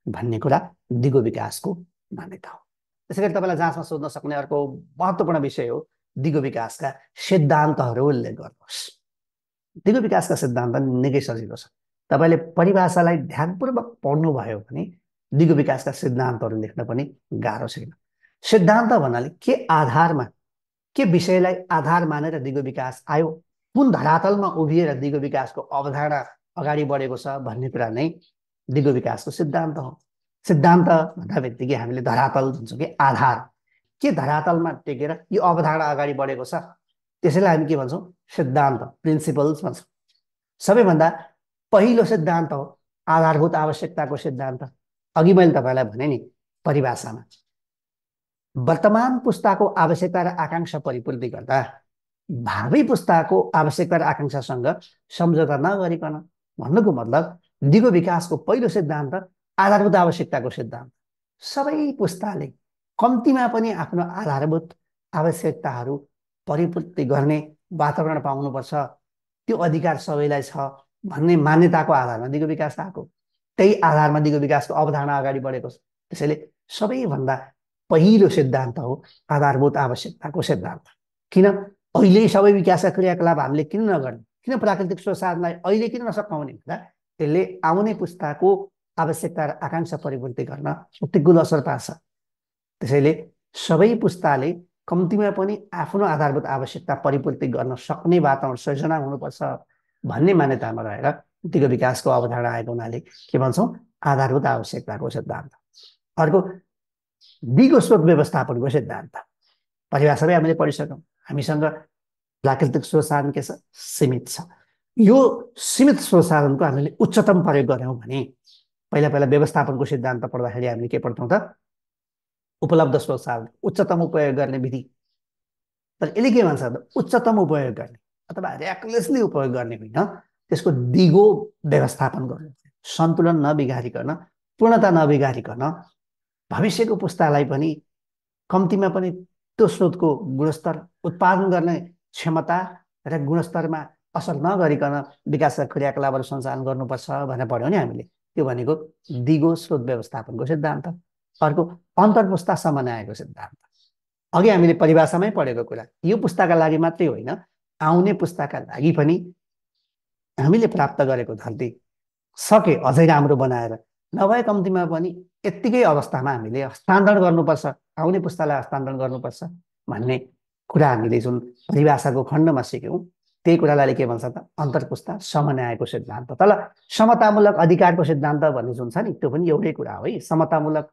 भन्ने कुरा दिगो विकासको मान्यता हो। त्यसै गरी तपाईँलाई जाँचमा सोध्न सक्ने अर्को महत्त्वपूर्ण विषय हो दिगो विकासका सिद्धान्तहरू उल्लेख गर्नुहोस्। दिगो विकासका सिद्धान्त निकै सजिलो छ। तपाईँले परिभाषालाई ध्यानपूर्वक पढ्नुभयो भने दिगो विकासका सिद्धान्तहरू लेख्न पनि गाह्रो छैन। सिद्धान्त भन्नाले के आधारमा, के विषयलाई आधार मानेर दिगो विकास आयो, कुन धरातलमा उभिएर दिगो विकासको अवधारणा अगाडि बढेको छ भन्ने कुरा नै दिगो विकासको सिद्धान्त हो। सिद्धान्त भन्दा बित्तिकै हामीले धरातल भन्छौँ कि आधार, के धरातलमा टेकेर यो अवधारणा अगाडि बढेको छ, त्यसैलाई हामी के भन्छौँ, सिद्धान्त, प्रिन्सिपल्स भन्छौँ। सबैभन्दा पहिलो सिद्धान्त हो आधारभूत आवश्यकताको सिद्धान्त। अघि मैले तपाईँलाई भने नि परिभाषामा, वर्तमान पुस्ताको आवश्यकता र आकांक्षा परिपूर्ति गर्दा भावी पुस्ताको आवश्यकता र आकांक्षासँग सम्झौता नगरिकन, भन्नुको मतलब दिगो विकासको पहिलो सिद्धान्त आधारभूत आवश्यकताको सिद्धान्त। सबै पुस्ताले कम्तीमा पनि आफ्नो आधारभूत आवश्यकताहरू परिपूर्ति गर्ने वातावरण पाउनुपर्छ, त्यो अधिकार सबैलाई छ भन्ने मान्यताको आधारमा दिगो विकास आएको। त्यही आधारमा दिगो विकासको अवधारणा अगाडि बढेको छ। त्यसैले सबैभन्दा पहिलो सिद्धान्त हो आधारभूत आवश्यकताको सिद्धान्त। किन अहिले सबै विकासका क्रियाकलाप हामीले किन नगर्ने, किन प्राकृतिक स्रोत साधनलाई अहिले किन नसकाउने भन्दा त्यसले आउने पुस्ताको आवश्यकता र आकांक्षा परिपूर्ति गर्न प्रतिकूल असर पार्छ। त्यसैले सबै पुस्ताले कम्तीमा पनि आफ्नो आधारभूत आवश्यकता परिपूर्ति गर्न सक्ने वातावरण सृजना हुनुपर्छ भन्ने मान्यतामा रहेर दिगो विकासको अवधारणा आएको हुनाले के भन्छौँ, आधारभूत आवश्यकताको सिद्धान्त। अर्को, दिगो स्रोत व्यवस्थापनको सिद्धान्त। परिभाषामै हामीले पढिसक्यौँ, हामीसँग प्राकृतिक स्रोत साधन के छ, सीमित छ। यो सीमित स्रोत साधनको हामीले उच्चतम प्रयोग गऱ्यौँ भने, पहिला व्यवस्थापनको सिद्धान्त पढ्दाखेरि हामीले के पढ्थौँ त, उपलब्ध स्रोत साधन उच्चतम उपयोग गर्ने विधि। तर यसले के भन्छ त, उच्चतम उपयोग गर्ने अथवा र्याकलेसली उपयोग गर्ने होइन, त्यसको दिगो व्यवस्थापन गर्नु, सन्तुलन नबिगारिकन, पूर्णता नबिगारिकन भविष्यको पुस्तालाई पनि कम्तीमा पनि त्यो स्रोतको गुणस्तर, उत्पादन गर्ने क्षमता र गुणस्तरमा असर नगरिकन विकासका क्रियाकलापहरू सञ्चालन गर्नुपर्छ भनेर पढ्यौँ नि हामीले। त्यो भनेको दिगो स्रोत व्यवस्थापनको सिद्धान्त। अर्को अन्तर्पुस्ता समन्वयको सिद्धान्त। अघि हामीले परिभाषामै पढेको कुरा, यो पुस्ताका लागि मात्रै होइन, आउने पुस्ताका लागि पनि हामीले प्राप्त गरेको धरती सके अझै राम्रो बनाएर, नभए कम्तीमा पनि यत्तिकै अवस्थामा हामीले हस्तान्तरण गर्नुपर्छ, आउने पुस्तालाई हस्तान्तरण गर्नुपर्छ भन्ने कुरा हामीले जुन परिभाषाको खण्डमा सिक्यौँ, त्यही कुरालाई के भन्छ त अन्तर्पुस्ता समन्वयको सिद्धान्त। तर समतामूलक अधिकारको सिद्धान्त भन्ने जुन छ नि, त्यो पनि एउटै कुरा हो है। समतामूलक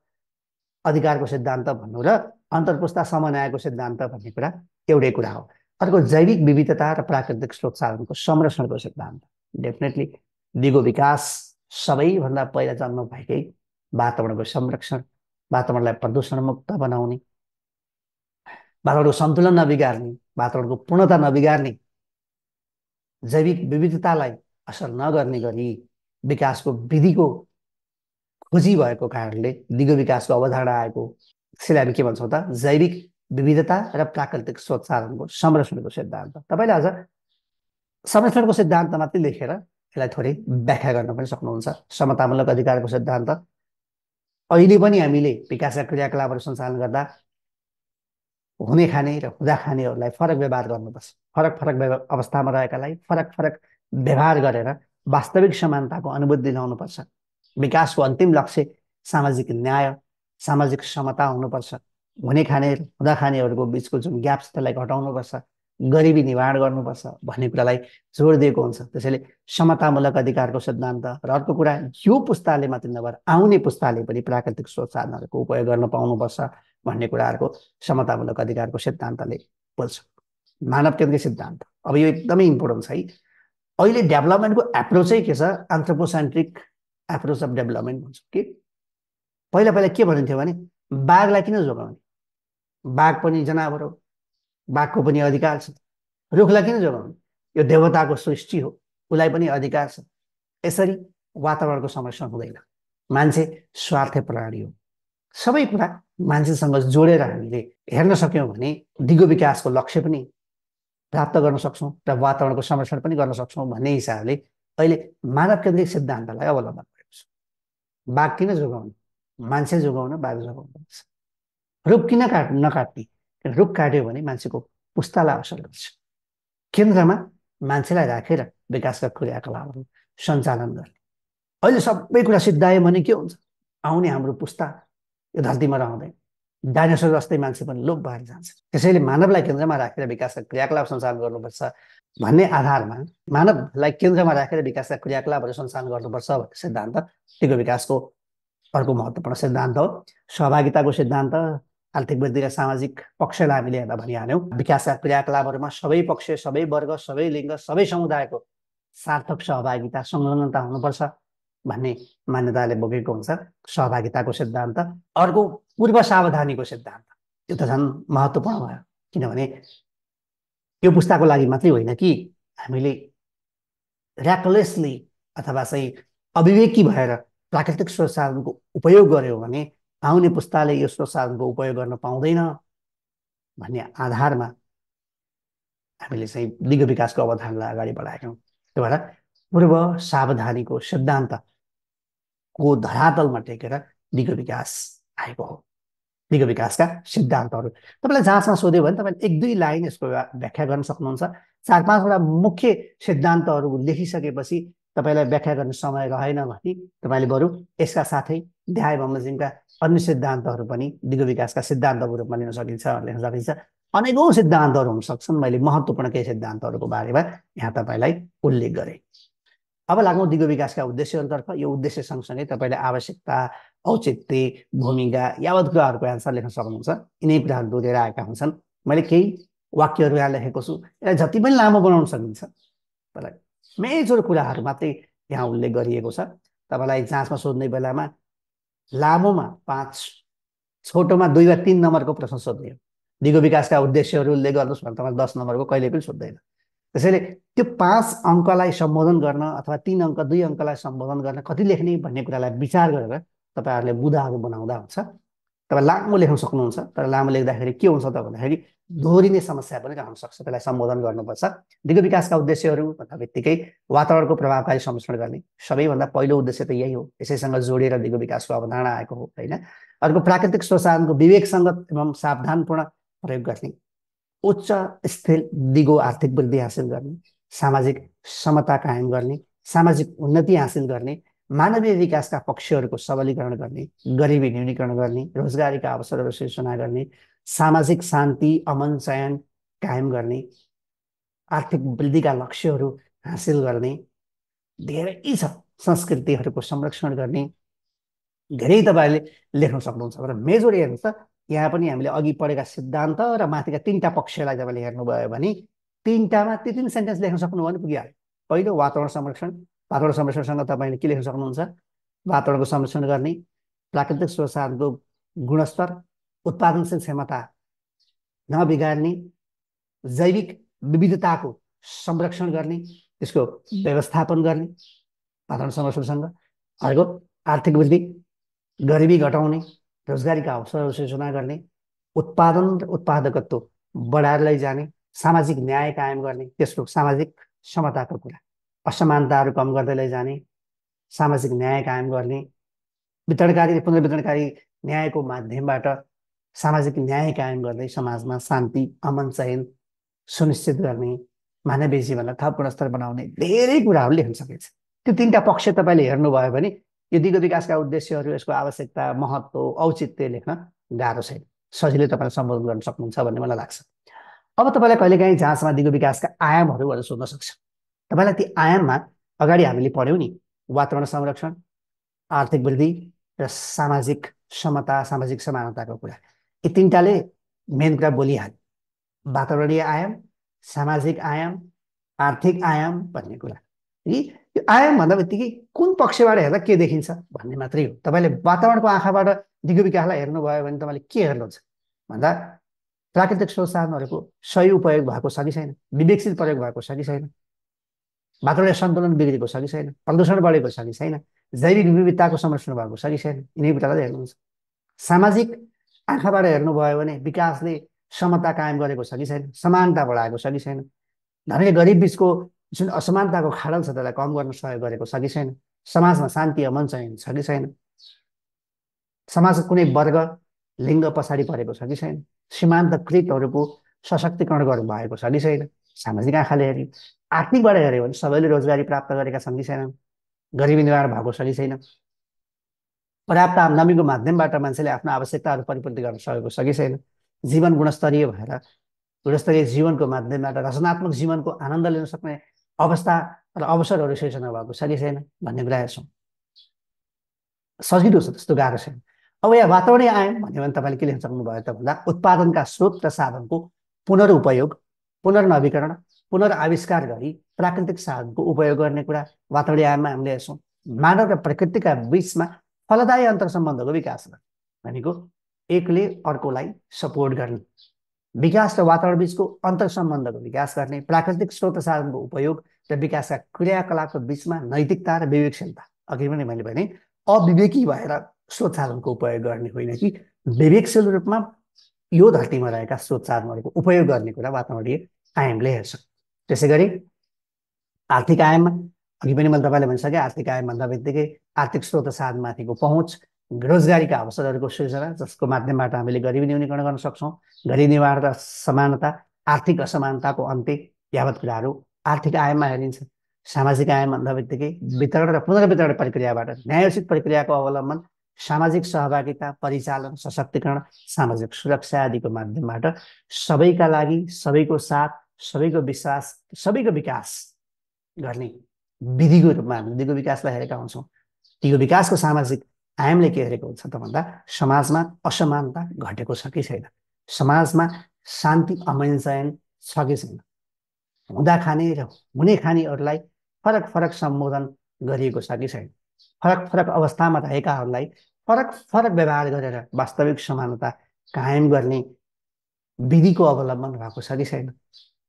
अधिकारको सिद्धान्त भन्नु र अन्तर्पुस्ता समन्वयको सिद्धान्त भन्ने कुरा एउटै कुरा हो। अर्को जैविक विविधता र प्राकृतिक स्रोत साधनको संरक्षणको सिद्धान्त। डेफिनेटली दिगो विकास सबैभन्दा पहिला जन्म भएकै वातावरणको संरक्षण, वातावरणलाई प्रदूषण मुक्त बनाउने, वातावरणको सन्तुलन नबिगार्ने, वातावरणको पूर्णता नबिगार्ने, जैविक विविधतालाई असर नगर्ने गरी विकासको विधिको खोजी भएको कारणले दिगो विकासको अवधारणा आएको। त्यसैले हामी के भन्छौँ त जैविक विविधता र प्राकृतिक स्रोत साधनको संरक्षणको सिद्धान्त। तपाईँले अझ संरक्षणको सिद्धान्त मात्रै लेखेर यसलाई थोरै व्याख्या गर्न पनि सक्नुहुन्छ। समतामूलक अधिकारको सिद्धान्त, अहिले पनि हामीले विकासका क्रियाकलापहरू सञ्चालन गर्दा हुने खाने र हुँदा खानेहरूलाई फरक व्यवहार गर्नुपर्छ। फरक फरक अवस्थामा रहेकालाई फरक फरक व्यवहार गरेर वास्तविक समानताको अनुभूति दिलाउनुपर्छ। विकासको अन्तिम लक्ष्य सामाजिक न्याय, सामाजिक समता हुनुपर्छ। हुने खाने र हुँदा खानेहरूको बिचको जुन ग्याप छ त्यसलाई घटाउनुपर्छ, गरिबी निवारण गर्नुपर्छ भन्ने कुरालाई जोड दिएको हुन्छ। त्यसैले समतामूलक अधिकारको सिद्धान्त। र अर्को कुरा, यो पुस्ताले मात्रै नभएर आउने पुस्ताले पनि प्राकृतिक स्रोत साधनहरूको उपयोग गर्न पाउनुपर्छ भन्ने कुराहरूको समतामूलक अधिकारको सिद्धान्तले बोल्छ। मानव केन्द्रित सिद्धान्त, अब यो एकदमै इम्पोर्टेन्ट छ है। अहिले डेभलपमेन्टको एप्रोचै के छ, एन्थ्रोपोसेन्ट्रिक एप्रोच अफ डेभलपमेन्ट भन्छ कि पहिला पहिला के भनिन्थ्यो भने बाघलाई किन जोगाउने, बाघ पनि जनावर हो, बाघको पनि अधिकार छ। रुखलाई किन जोगाउने, यो देवताको सृष्टि हो, उसलाई पनि अधिकार छ। यसरी वातावरणको संरक्षण हुँदैन। मान्छे स्वार्थ प्राणी हो। सबै कुरा मान्छेसँग जोडेर हामीले हेर्न सक्यौँ भने दिगो विकासको लक्ष्य पनि प्राप्त गर्न सक्छौँ र वातावरणको संरक्षण पनि गर्न सक्छौँ भन्ने हिसाबले अहिले मानव केन्द्रित सिद्धान्तलाई अवलम्बन गरेको छ। बाघ किन जोगाउने, मान्छे जोगाउन, बाघ जोगाउनुपर्छ। रुख किन नकाट्ने, रुख काट्यो भने मान्छेको पुस्तालाई असर गर्छ। केन्द्रमा मान्छेलाई राखेर विकासका क्रियाकलापहरू सञ्चालन गर्ने। अहिले सबै कुरा सिद्धायो भने के हुन्छ, आउने हाम्रो पुस्ता यो धरतीमा रहँदैन, डाइनोसर जस्तै मान्छे पनि लोप भएर जान्छ। त्यसैले मानवलाई केन्द्रमा राखेर विकासका क्रियाकलाप सञ्चालन गर्नुपर्छ भन्ने आधारमा मानवलाई केन्द्रमा राखेर विकासका क्रियाकलापहरू सञ्चालन गर्नुपर्छ भन्ने सिद्धान्त दिगो विकासको अर्को महत्त्वपूर्ण सिद्धान्त हो। सहभागिताको सिद्धान्त, आर्थिक वृद्धि र सामाजिक पक्षलाई हामीले हेर्दा भनिहाल्यौँ। विकासका क्रियाकलापहरूमा सबै पक्ष, सबै वर्ग, सबै लिङ्ग, सबै समुदायको सार्थक सहभागिता, संलग्नता हुनुपर्छ भन्ने मान्यताले बोकेको हुन्छ सहभागिताको सिद्धान्त। अर्को पूर्व सावधानीको सिद्धान्त, यो त झन् महत्त्वपूर्ण भयो। किनभने यो पुस्ताको लागि मात्रै होइन कि हामीले ऱ्याकलेसली अथवा चाहिँ अविवेकी भएर प्राकृतिक स्रोत साधनको उपयोग गर्यौँ भने आउने पुस्ताले यो स्रोत साधनको उपयोग गर्न पाउँदैन भन्ने आधारमा हामीले चाहिँ दिगो विकासको अवधारणालाई अगाडि बढाएका हौँ। त्यही भएर पूर्व सावधानीको सिद्धान्तको धरातलमा टेकेर दिगो विकास आएको हो। दिगो विकासका सिद्धान्तहरू तपाईँलाई जाँचमा सोध्यो भने तपाईँले एक दुई लाइन यसको व्याख्या गर्न सक्नुहुन्छ। 4-5वटा मुख्य सिद्धान्तहरू लेखिसकेपछि तपाईँलाई व्याख्या गर्ने समय रहेन भने तपाईँले बरु यसका साथै ध्याय बमोजिमका अन्य सिद्धान्तहरू पनि दिगो विकासका सिद्धान्तको रूपमा लिन सकिन्छ, लेख्न सकिन्छ। अनेकौँ सिद्धान्तहरू हुन सक्छन्। मैले महत्त्वपूर्ण केही सिद्धान्तहरूको बारेमा यहाँ तपाईँलाई उल्लेख गरेँ। अब लागौँ दिगो विकासका उद्देश्यहरूतर्फ। यो उद्देश्य सँगसँगै तपाईँले आवश्यकता, औचित्य, भूमिका यावत कुराहरूको एन्सर लेख्न सक्नुहुन्छ। यिनै कुराहरू जोडेर आएका हुन्छन्। मैले केही वाक्यहरू यहाँ लेखेको छु, यसलाई जति पनि लामो बनाउन सकिन्छ, तर मेजर कुराहरू मात्रै यहाँ उल्लेख गरिएको छ। तपाईँलाई जाँचमा सोध्ने बेलामा लामोमा 5, छोटोमा 2 वा 3 नम्बरको प्रश्न सोध्ने हो। दिगो विकासका उद्देश्यहरू उल्लेख गर्नुहोस् भने तपाईँ 10 नम्बरको कहिले पनि सोध्दैन। त्यसैले त्यो 5 अङ्कलाई सम्बोधन गर्न अथवा 3 अङ्क 2 अङ्कलाई सम्बोधन गर्न कति लेख्ने भन्ने कुरालाई विचार गरेर तपाईँहरूले बुदाहरू बनाउँदा हुन्छ। तपाईँ लामो लेख्न सक्नुहुन्छ, तर लामो लेख्दाखेरि के हुन्छ त भन्दाखेरि दोहोरिने समस्या पनि रहन सक्छ, त्यसलाई सम्बोधन गर्नुपर्छ। दिगो विकासका उद्देश्यहरू भन्दा बित्तिकै वातावरणको प्रभावकारी संरक्षण गर्ने सबैभन्दा पहिलो उद्देश्य त यही हो। यसैसँग जोडेर दिगो विकासको अवधारणा आएको हो होइन। अर्को प्राकृतिक स्वसाधनको विवेकसङ्गत एवं सावधानपूर्ण प्रयोग गर्ने, उच्च स्थिर दिगो आर्थिक वृद्धि हासिल गर्ने, सामाजिक समता कायम गर्ने, सामाजिक उन्नति हासिल गर्ने, मानवीय विकासका पक्षहरूको सबलीकरण गर्ने, गरिबी न्यूनीकरण गर्ने, रोजगारीका अवसरहरू सृजना गर्ने, सामाजिक शान्ति अमन चयन कायम गर्ने, आर्थिक वृद्धिका लक्ष्यहरू हासिल गर्ने, धेरै छ। संस्कृतिहरूको संरक्षण गर्ने, धेरै तपाईँहरूले लेख्न सक्नुहुन्छ। र मेजोर हेर्नुहोस् त, यहाँ पनि हामीले अघि पढेका सिद्धान्त र माथिका तिनवटा पक्षलाई तपाईँले हेर्नुभयो भने तिनवटामा ती तिन सेन्टेन्स लेख्न सक्नुभयो भने पुगिहाल्यो। पहिलो वातावरण संरक्षण, वातावरण संरक्षणसँग तपाईँले के लेख्न सक्नुहुन्छ? वातावरणको संरक्षण गर्ने, प्राकृतिक स्रोतको गुणस्तर, उत्पादनशील क्षमता नबिगार्ने, जैविक विविधताको संरक्षण गर्ने, त्यसको व्यवस्थापन गर्ने वातावरण संरक्षणसँग। अर्को आर्थिक वृद्धि, गरिबी घटाउने, रोजगारीका अवसरहरू सृजना गर्ने, उत्पादन र उत्पादकत्व बढाएर लैजाने, सामाजिक न्याय कायम गर्ने, त्यसको सामाजिक समताको कुरा, असमानताहरू कम गर्दै लैजाने, सामाजिक न्याय कायम गर्ने, वितरणकारी र पुनर्वितरणकारी न्यायको माध्यमबाट सामाजिक न्याय कायम गर्दै समाजमा शान्ति अमन चयन सुनिश्चित गर्ने, मानवीय जीवनलाई थप गुणस्तर बनाउने, धेरै कुराहरू लेख्न सकिन्छ। त्यो तिनवटा पक्ष तपाईँले हेर्नुभयो भने यो दिगो विकासका उद्देश्यहरू, यसको आवश्यकता, महत्त्व, औचित्य लेख्न गाह्रो छैन, सजिलै तपाईँले सम्बोधन गर्न सक्नुहुन्छ भन्ने मलाई लाग्छ। अब तपाईँलाई कहिलेकाहीँ जाँचमा दिगो विकासका आयामहरू भनेर सोध्न सक्छ। तपाईँलाई ती आयाममा अगाडि हामीले पढ्यौँ नि, वातावरण संरक्षण, आर्थिक वृद्धि र सामाजिक समता सामाजिक समानताको कुरा, यी तिनवटाले मेन कुरा बोलिहाल्यो। वातावरणीय आयाम, सामाजिक आयाम, आर्थिक आयाम भन्ने कुरा। यो आयाम भन्दा बित्तिकै कुन पक्षबाट हेर्दा के देखिन्छ भन्ने मात्रै हो। तपाईँले वातावरणको आँखाबाट दिगो विकासलाई हेर्नुभयो भने तपाईँले के हेर्नुहुन्छ भन्दा प्राकृतिक स्रोत साधनहरूको सही उपयोग भएको छ कि छैन, विवेकशील प्रयोग भएको छ कि छैन, वातावरणीय सन्तुलन बिग्रेको छ कि छैन, प्रदूषण बढेको छ कि छैन, जैविक विविधताको संरक्षण भएको छ कि छैन, यिनै कुरालाई हेर्नुहुन्छ। सामाजिक आँखाबाट हेर्नुभयो भने विकासले समता कायम गरेको छ कि छैन, समानता बढाएको छ कि छैन, धनी गरिब बिचको जुन असमानताको खाडल छ त्यसलाई कम गर्न सहयोग गरेको छ कि छैन, समाजमा शान्ति अमन चयन छ कि छैन, समाजको कुनै वर्ग लिङ्ग पछाडि परेको छ कि छैन, सीमान्तकृतहरूको सशक्तिकरण गर्नु भएको छ कि छैन, सामाजिक आँखाले हेऱ्यो। आर्थिकबाट हेऱ्यो भने सबैले रोजगारी प्राप्त गरेका छन् कि छैनन्, गरिबी निवारण भएको छ कि छैन, पर्याप्त आम्दानीको माध्यमबाट मान्छेले आफ्नो आवश्यकताहरू परिपूर्ति गर्न सकेको छ कि छैन, जीवन गुणस्तरीय भएर गुणस्तरीय जीवनको माध्यमबाट रचनात्मक जीवनको आनन्द लिन सक्ने अवस्था र अवसरहरू सृजना भएको छ कि छैन भन्ने कुरा हेर्छौँ। सजिलो छ, त्यस्तो गाह्रो छैन। अब यहाँ वातावरणीय आयाम भन्यो भने तपाईँले के लेख्न सक्नुभयो त भन्दा उत्पादनका स्रोत र साधनको पुनरुपयोग, पुनर्नवीकरण, पुनर्आविष्कार गरी प्राकृतिक साधनको उपयोग गर्ने कुरा वातावरणीय आयाममा हामीले हेर्छौँ। मानव र प्रकृतिका बीचमा फलदायी अन्तर्सम्बन्धको विकास गर्ने भनेको एकले अर्कोलाई सपोर्ट गर्ने, विकास र वातावरण बीचको अन्तर्सम्बन्धको विकास गर्ने, प्राकृतिक स्रोत साधनको उपयोग र विकासका क्रियाकलापको बीचमा नैतिकता र विवेकशीलता। अघि पनि मैले भने अविवेकी भएर स्रोत साधनको उपयोग गर्ने होइन कि विवेकशील रूपमा यो धरतीमा रहेका स्रोत साधनहरूको उपयोग गर्ने कुरा वातावरणीय आयामले हेर्छ। त्यसै गरी आर्थिक आयाममा अघि पनि मैले तपाईँले भनिसकेँ, आर्थिक आयाम भन्दा बित्तिकै आर्थिक स्रोत साधनमाथिको पहुँच, रोजगारीका अवसरहरूको सृजना जसको माध्यमबाट हामीले गरिबी न्यूनीकरण गर्न सक्छौँ, गरिबी निवारण र समानता, आर्थिक असमानताको अन्त्य यावत कुराहरू आर्थिक आयाममा हेरिन्छ। सामाजिक आयाम भन्दा बित्तिकै वितरण र पुनर्वितरण प्रक्रियाबाट न्यायोचित प्रक्रियाको अवलम्बन, सामाजिक सहभागिता, परिचालन, सशक्तिकरण, सामाजिक सुरक्षा आदिको माध्यमबाट सबैका लागि, सबैको साथ, सबैको विश्वास, सबैको विकास गर्ने विधिको रूपमा हामीले दिगो विकासलाई हेरेका हुन्छौँ। दिगो विकासको सामाजिक आयामले के हेरेको हुन्छ त भन्दा समाजमा असमानता घटेको छ कि छैन, समाजमा शान्ति अमन चयन छ कि छैन, हुँदा खाने र हुने खानेहरूलाई फरक फरक सम्बोधन गरिएको छ कि छैन, फरक फरक अवस्थामा रहेकाहरूलाई फरक फरक व्यवहार गरेर वास्तविक समानता कायम गर्ने विधिको अवलम्बन भएको छ कि छैन,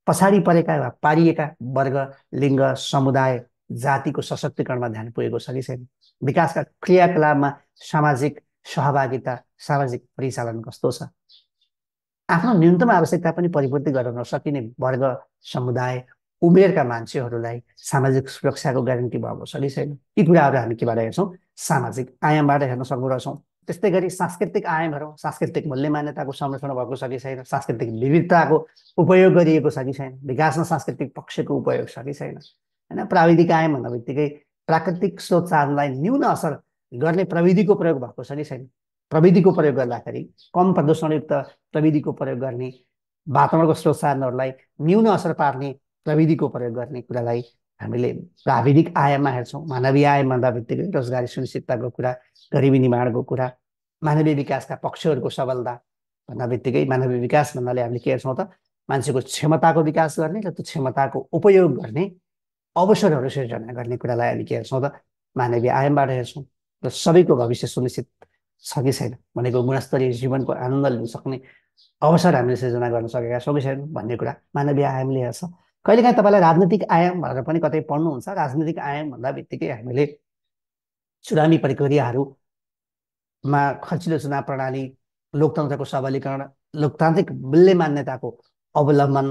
पछाडि परेका वा पारिएका वर्ग लिङ्ग समुदाय जातिको सशक्तिकरणमा ध्यान पुगेको छ कि छैन, विकासका क्रियाकलापमा सामाजिक सहभागिता, सामाजिक परिचालन कस्तो छ, आफ्नो न्यूनतम आवश्यकता पनि परिपूर्ति गर्न सकिने वर्ग, समुदाय, उमेरका मान्छेहरूलाई सामाजिक सुरक्षाको ग्यारेन्टी भएको छ कि छैन, यी कुराहरू हामी केबाट हेर्छौँ, सामाजिक आयामबाट हेर्न सक्दो रहेछौँ। त्यस्तै गरी सांस्कृतिक आयामहरू, सांस्कृतिक मूल्य मान्यताको संरक्षण भएको छ कि छैन, सांस्कृतिक विविधताको उपयोग गरिएको छ कि छैन, विकासमा सांस्कृतिक पक्षको उपयोग छ कि छैन, होइन। प्राविधिक आयाम भन्ने बित्तिकै प्राकृतिक स्रोत साधनलाई न्यून असर गर्ने प्रविधिको प्रयोग भएको छ कि छैन, प्रविधिको प्रयोग गर्दाखेरि कम प्रदूषणयुक्त प्रविधिको प्रयोग गर्ने, वातावरणको स्रोत साधनहरूलाई न्यून असर पार्ने प्रविधिको प्रयोग गर्ने कुरालाई हामीले प्राविधिक आयाममा हेर्छौँ। मानवीय आयाम भन्दा बित्तिकै रोजगारी सुनिश्चितताको कुरा, गरिबी निवारणको कुरा, मानवीय विकासका पक्षहरूको सबलता भन्दा बित्तिकै मानवीय विकास भन्नाले हामीले के हेर्छौँ त, मान्छेको क्षमताको विकास गर्ने र त्यो क्षमताको उपयोग गर्ने अवसरहरू सिर्जना गर्ने कुरालाई हामी के हेर्छौँ त, मानवीय आयामबाट हेर्छौँ। र सबैको भविष्य सुनिश्चित छ कि छैन भनेको गुणस्तरीय जीवनको आनन्द लिन सक्ने अवसर हामीले सिर्जना गर्न सकेका छौँ कि छैन भन्ने कुरा मानवीय आयामले हेर्छ। कहिलेकाहीँ तपाईँलाई राजनीतिक आयाम भनेर पनि कतै पढ्नुहुन्छ। राजनीतिक आयाम भन्दा बित्तिकै हामीले चुनावी प्रक्रियाहरूमा खर्चिलो चुनाव प्रणाली, लोकतन्त्रको सबलीकरण, लोकतान्त्रिक मूल्य मान्यताको अवलम्बन,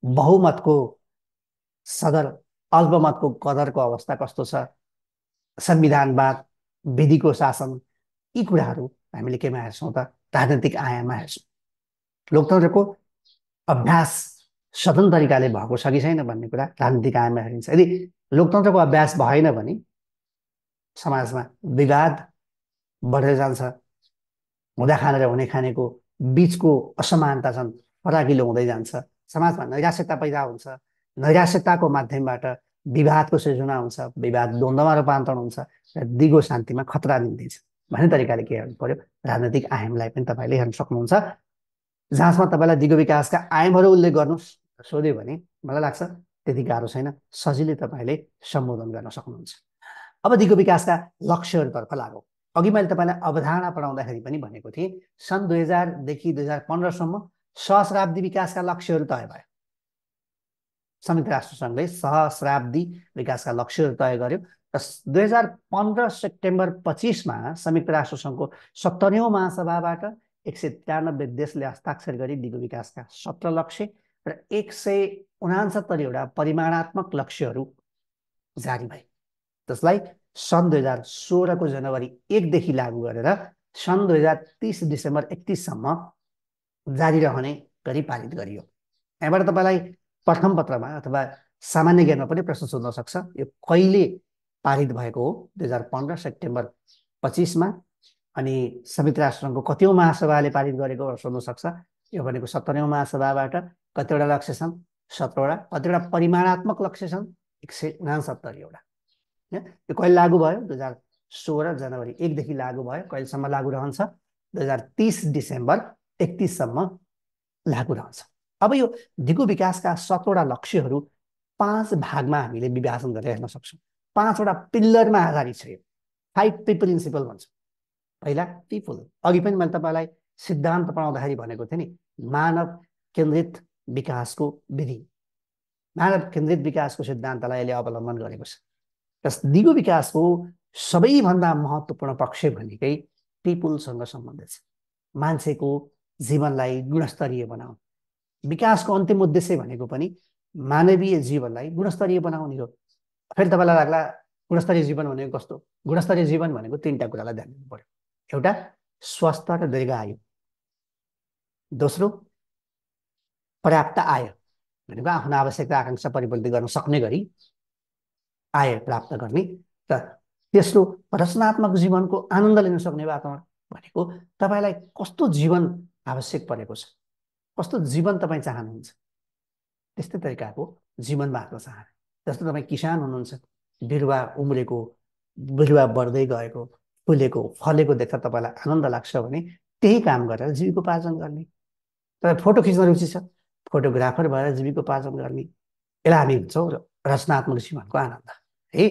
बहुमतको सदर, अल्पमतको कदरको अवस्था कस्तो छ, संविधानवाद, विधिको शासन, यी कुराहरू हामीले केमा हेर्छौँ त, राजनीतिक आयाममा हेर्छौँ। लोकतन्त्रको अभ्यास स्वतन्त्र तरिकाले भएको छ कि छैन भन्ने कुरा राजनीतिक आयाममा हेरिन्छ। यदि लोकतन्त्रको अभ्यास भएन भने समाजमा विवाद बढेर जान्छ, हुँदा खाने र हुने खानेको बिचको असमानता छन् फराकिलो हुँदै जान्छ, समाजमा नैराश्यता पैदा हुन्छ, नैराश्यताको माध्यमबाट विवादको सृजना हुन्छ, विवाद द्वन्द्वमा रूपान्तरण हुन्छ र दिगो शान्तिमा खतरा निम्तिन्छ भन्ने तरिकाले के हेर्नु पर्यो, राजनीतिक आयामलाई पनि तपाईँले हेर्न सक्नुहुन्छ। जहाँसम्म तपाईँलाई दिगो विकासका आयामहरू उल्लेख गर्नुहोस् सोध्यो भने मलाई लाग्छ त्यति गाह्रो छैन, सजिलै तपाईँले सम्बोधन गर्न सक्नुहुन्छ। अब दिगो विकासका लक्ष्यहरूतर्फ लागौँ। अघि मैले तपाईँलाई अवधारणा पढाउँदाखेरि पनि भनेको थिएँ, सन् 2000देखि 2015सम्म सहस्राब्दी विकासका लक्ष्यहरू तय भयो। संयुक्त राष्ट्रसङ्घले सहस्राब्दी विकासका लक्ष्यहरू तय गर्यो र 2015 सेप्टेम्बर 25मा संयुक्त राष्ट्रसङ्घको 70औँ महासभाबाट 193 देशले हस्ताक्षर गरी दिगो विकासका 17 लक्ष्य र 169वटा परिमाणात्मक लक्ष्यहरू जारी भए, जसलाई सन् 2016को जनवरी 1देखि लागू गरेर सन् 2030 डिसेम्बर 31सम्म जारी रहने गरी पारित गरियो। यहाँबाट तपाईँलाई प्रथम पत्रमा अथवा सामान्य ज्ञानमा पनि प्रश्न सोध्न सक्छ, यो कहिले पारित भएको हो? 2015 सेप्टेम्बर 25मा। अनि संयुक्त राष्ट्रसङ्घको कतिौँ महासभाले पारित गरेको सोध्न सक्छ, यो भनेको 70औँ महासभाबाट। कतिवटा लक्ष्य छन्? 17वटा। कतिवटा परिमाणात्मक लक्ष्य छन्? 169वटा। यो कहिले लागू भयो? 2016 जनवरी 1देखि लागू भयो। कहिलेसम्म लागू रहन्छ? 2030 डिसेम्बर 31सम्म लागू रहन्छ। अब यो दिगो विकासका 17वटा लक्ष्यहरू 5 भागमा हामीले विभाजन गरेर हेर्न सक्छौँ। 5वटा पिल्लरमा आधारित छ यो, 5 P प्रिन्सिपल भन्छ। पहिला पिपुल, अघि पनि मैले तपाईँलाई सिद्धान्त पढाउँदाखेरि भनेको थिएँ नि, मानव केन्द्रित विकासको विधि, मानव केन्द्रित विकासको सिद्धान्तलाई अहिले अवलम्बन गरेको छ। र दिगो विकासको सबैभन्दा महत्त्वपूर्ण पक्ष भनेकै पिपुलसँग सम्बन्धित छ। मान्छेको जीवनलाई गुणस्तरीय बनाउनु, विकासको अन्तिम उद्देश्य भनेको पनि मानवीय जीवनलाई गुणस्तरीय बनाउने हो। फेरि तपाईँलाई लाग्ला गुणस्तरीय जीवन भनेको कस्तो? गुणस्तरीय जीवन भनेको 3टा कुरालाई ध्यान दिनु पर्यो। एउटा, स्वस्थ र दीर्घायु। दोस्रो, पर्याप्त आय, भनेको आफ्नो आवश्यकता आकाङ्क्षा परिपूर्ति गर्न सक्ने गरी आय प्राप्त गर्ने। र तेस्रो, रचनात्मक जीवनको आनन्द लिन सक्ने वातावरण, भनेको तपाईँलाई कस्तो जीवन आवश्यक परेको छ, कस्तो जीवन तपाईँ चाहनुहुन्छ, त्यस्तै तरिकाको जीवन बाँच्न चाहने। जस्तो तपाईँ किसान हुनुहुन्छ, बिरुवा उम्रेको, बिरुवा बढ्दै गएको, फुलेको, फलेको देख्दा तपाईँलाई आनन्द लाग्छ भने त्यही काम गरेर जीविकोपार्जन गर्ने। तपाईँ फोटो खिच्न रुचि छ, फोटोग्राफर भएर जीविकोपार्जन गर्ने। यसलाई हामी भन्छौँ रचनात्मक जीवनको आनन्द, है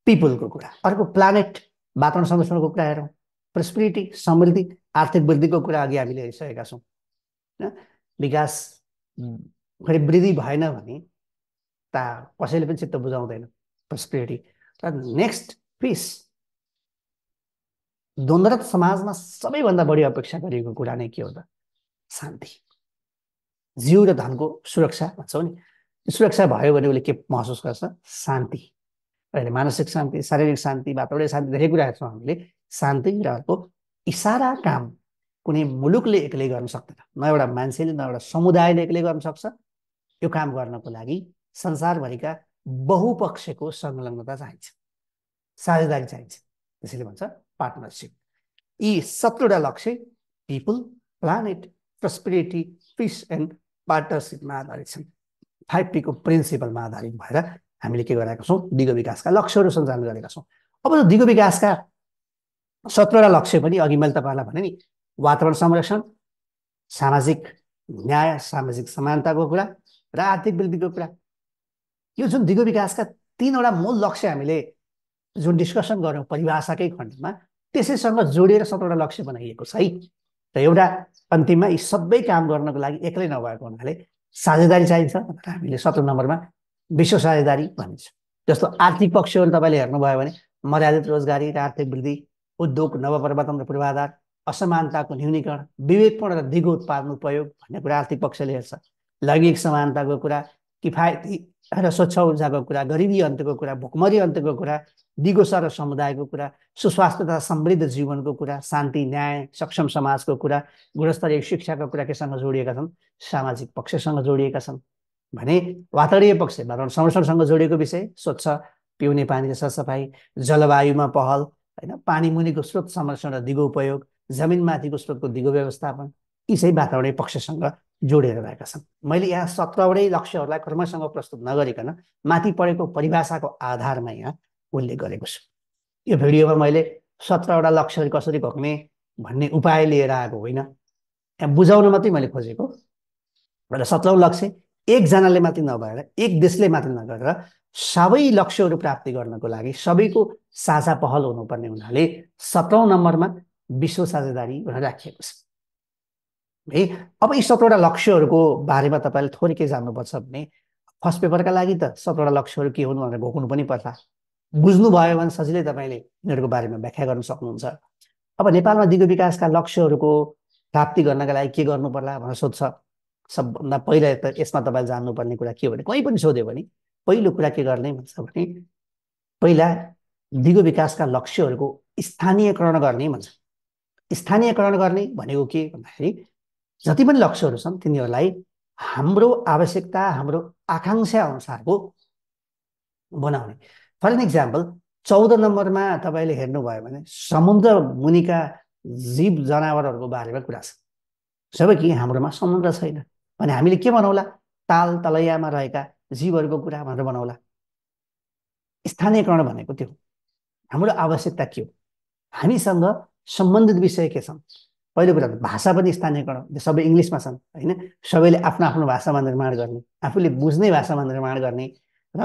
पिपुलको कुरा। अर्को, प्लानेट, वातावरण संरक्षणको कुरा हेरौँ। प्रोस्पेरिटी, समृद्धि, आर्थिक वृद्धिको कुरा अघि हामीले हेरिसकेका छौँ। विकास फेरि वृद्धि भएन भने कसैले पनि चित्त बुझाउँदैन, प्रोस्पेरिटी। र नेक्स्ट, पिस, द्वन्द्वरत समाजमा सबैभन्दा बढी अपेक्षा गरिएको कुरा नै के हो त? शान्ति। जीव र धनको सुरक्षा भन्छौँ नि, सुरक्षा भयो भने उसले के महसुस गर्छ? शान्ति। अहिले मानसिक शान्ति, शारीरिक शान्ति, वातावरणीय शान्ति, धेरै कुरा हेर्छौँ हामीले। शान्ति र अर्को यी सारा काम कुनै मुलुकले एक्लै गर्न सक्दैन, न एउटा मान्छेले न एउटा समुदायले एक्लै गर्न सक्छ। यो काम गर्नको लागि संसारभरिका बहुपक्षको संलग्नता चाहिन्छ, साझेदारी चाहिन्छ। त्यसैले भन्छ पार्टनरसिप। यी 17वटा लक्ष्य people, planet, prosperity, peace and पार्टनरसिपमा आधारित छन्। 5P को प्रिन्सिपलमा आधारित भएर हामीले के गरेका छौँ? दिगो विकासका लक्ष्यहरू सञ्चालन गरेका छौँ। अब यो दिगो विकासका 17वटा लक्ष्य पनि अघि मैले तपाईँलाई भने नि, वातावरण संरक्षण, सामाजिक न्याय, सामाजिक समानताको कुरा र आर्थिक वृद्धिको कुरा। यो जुन दिगो विकासका 3वटा मूल लक्ष्य हामीले जुन डिस्कसन गऱ्यौँ परिभाषाकै खण्डमा, त्यसैसँग जोडिएर 17वटा लक्ष्य बनाइएको छ है। र एउटा अन्तिममा यी सबै काम गर्नको लागि एक्लै नभएको हुनाले साझेदारी चाहिन्छ। हामीले 17 नम्बरमा विश्व साझेदारी भनिन्छ। जस्तो आर्थिक पक्षहरू तपाईँले हेर्नुभयो भने मर्यादित रोजगारी र आर्थिक वृद्धि, उद्योग, नवप्रवर्तन र पूर्वाधार, असमानताको न्यूनीकरण, विवेकपूर्ण र दिगो उत्पादन उपयोग भन्ने कुरा आर्थिक पक्षले हेर्छ। लैङ्गिक समानताको कुरा, किफायती र स्वच्छ ऊर्जाको कुरा, गरिबी अन्त्यको कुरा, भोकमरी अन्त्यको कुरा, दिगो सर समुदायको कुरा, सुस्वास्थ्य तथा समृद्ध जीवनको कुरा, शान्ति, न्याय, सक्षम समाजको कुरा, गुणस्तरीय शिक्षाका कुरा केसँग जोडिएका छन्? सामाजिक पक्षसँग जोडिएका छन्। भने वातावरणीय पक्ष, वातावरण संरक्षणसँग जोडिएको विषय, स्वच्छ पिउने पानी र सरसफाइ, जलवायुमा पहल, होइन, पानी मुनिको स्रोत संरक्षण र दिगो उपयोग, जमिनमाथिको स्रोतको दिगो व्यवस्थापन, यी चाहिँ वातावरणीय पक्षसँग जोडिएर रहेका छन्। मैले यहाँ 17वटै लक्ष्यहरूलाई क्रमसँग प्रस्तुत नगरिकन माथि पढेको परिभाषाको आधारमा यहाँ उल्लेख गरेको छु। यो भिडियोमा मैले 17वटा लक्ष्यहरू कसरी भोग्ने भन्ने उपाय लिएर आएको होइन, यहाँ बुझाउन मात्रै मैले खोजेको। र 17औं लक्ष्य एकजनाले मात्रै नभएर, एक देशले मात्रै नगरेर सबै लक्ष्यहरू प्राप्ति गर्नको लागि सबैको साझा पहल हुनुपर्ने हुनाले 17औं नम्बरमा विश्व साझेदारी भनेर राखिएको छ है। अब यी 17वटा लक्ष्यहरूको बारेमा तपाईँले थोरै के जान्नुपर्छ भने, फर्स्ट पेपरका लागि त 17वटा लक्ष्यहरू के हुन् भनेर घोक्नु पनि पर्ला। बुझ्नुभयो भने सजिलै तपाईँले यिनीहरूको बारेमा व्याख्या गर्न सक्नुहुन्छ। अब नेपालमा दिगो विकासका लक्ष्यहरूको प्राप्ति गर्नका लागि के गर्नु पर्ला भनेर सोध्छ। सबभन्दा पहिला त यसमा तपाईँले जान्नुपर्ने कुरा के हो भने, कहीँ पनि सोध्यो भने पहिलो कुरा के गर्ने भन्छ भने, पहिला दिगो विकासका लक्ष्यहरूको स्थानीयकरण गर्ने भन्छ। स्थानीयकरण गर्ने भनेको के भन्दाखेरि, जति पनि लक्ष्यहरू छन् तिनीहरूलाई हाम्रो आवश्यकता, हाम्रो आकाङ्क्षा अनुसारको बनाउने। फर एन इक्जाम्पल 14 नम्बरमा तपाईँले हेर्नुभयो भने समुद्र मुनिका जीव जनावरहरूको बारेमा कुरा छ। जब कि हाम्रोमा समुद्र छैन भने हामीले के बनाउला? ताल तलैयामा रहेका जीवहरूको कुरा भनेर बनाउला। स्थानीयकरण भनेको त्यो हाम्रो आवश्यकता के हो, हामीसँग सम्बन्धित विषय के छन्। पहिलो कुरा त भाषा पनि स्थानीयकरण, सबै इङ्ग्लिसमा छन् होइन, सबैले आफ्नो आफ्नो भाषामा निर्माण गर्ने, आफूले बुझ्ने भाषामा निर्माण गर्ने र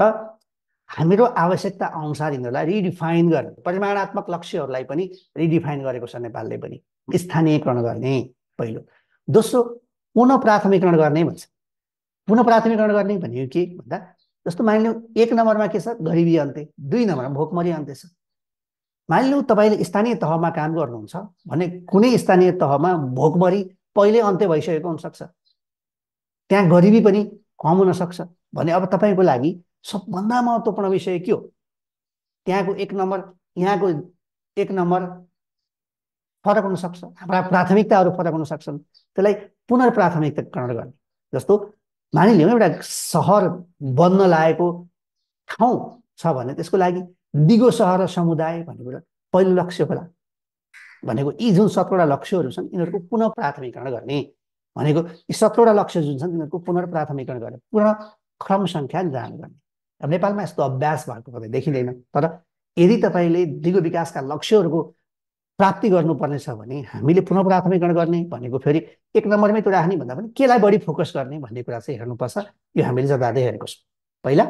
हाम्रो आवश्यकता अनुसार यिनीहरूलाई रिडिफाइन गर्ने। परिमाणात्मक लक्ष्यहरूलाई पनि रिडिफाइन गरेको छ नेपालले पनि। स्थानीयकरण गर्ने पहिलो। दोस्रो पुनः प्राथमिकरण गर्ने भन्छ। पुनः प्राथमिकरण गर्ने भनेको के भन्दा, जस्तो मानिलिउँ 1 नम्बरमा के छ? गरिबी अन्त्य, 2 नम्बरमा भोकमरी अन्त्य छ। मानिलिउँ तपाईँले स्थानीय तहमा काम गर्नुहुन्छ भने कुनै स्थानीय तहमा भोकमरी पहिले अन्त्य भइसकेको हुनसक्छ, त्यहाँ गरिबी पनि कम हुन सक्छ भने अब तपाईँको लागि सबभन्दा महत्त्वपूर्ण विषय के हो? त्यहाँको 1 नम्बर यहाँको 1 नम्बर फरक हुन सक्छ, हाम्रा प्राथमिकताहरू फरक हुन सक्छन्। त्यसलाई पुनर्प्राथमिकरण गर्ने। जस्तो मानिलिउँ एउटा सहर बन्न लागेको ठाउँ छ भने त्यसको लागि दिगो सहर र समुदाय भन्ने कुरा पहिलो लक्ष्य होला। भनेको यी जुन 17वटा लक्ष्यहरू छन् यिनीहरूको पुनः प्राथमिकरण गर्ने भनेको, यी 17वटा लक्ष्य जुन छन् तिनीहरूको पुनर्प्राथमिकरण गर्ने, पुनः क्रम सङ्ख्या निर्धारण गर्ने। अब नेपालमा यस्तो अभ्यास भएको कतै देखिँदैन। तर यदि तपाईँले दिगो विकासका लक्ष्यहरूको प्राप्ति गर्नुपर्ने छ भने हामीले पुनः प्राथमिकरण गर्ने भनेको फेरि 1 नम्बरमै त्यो राख्ने भन्दा पनि केलाई बढी फोकस गर्ने भन्ने कुरा चाहिँ हेर्नुपर्छ। यो हामीले जतादै हेरेको छौँ। पहिला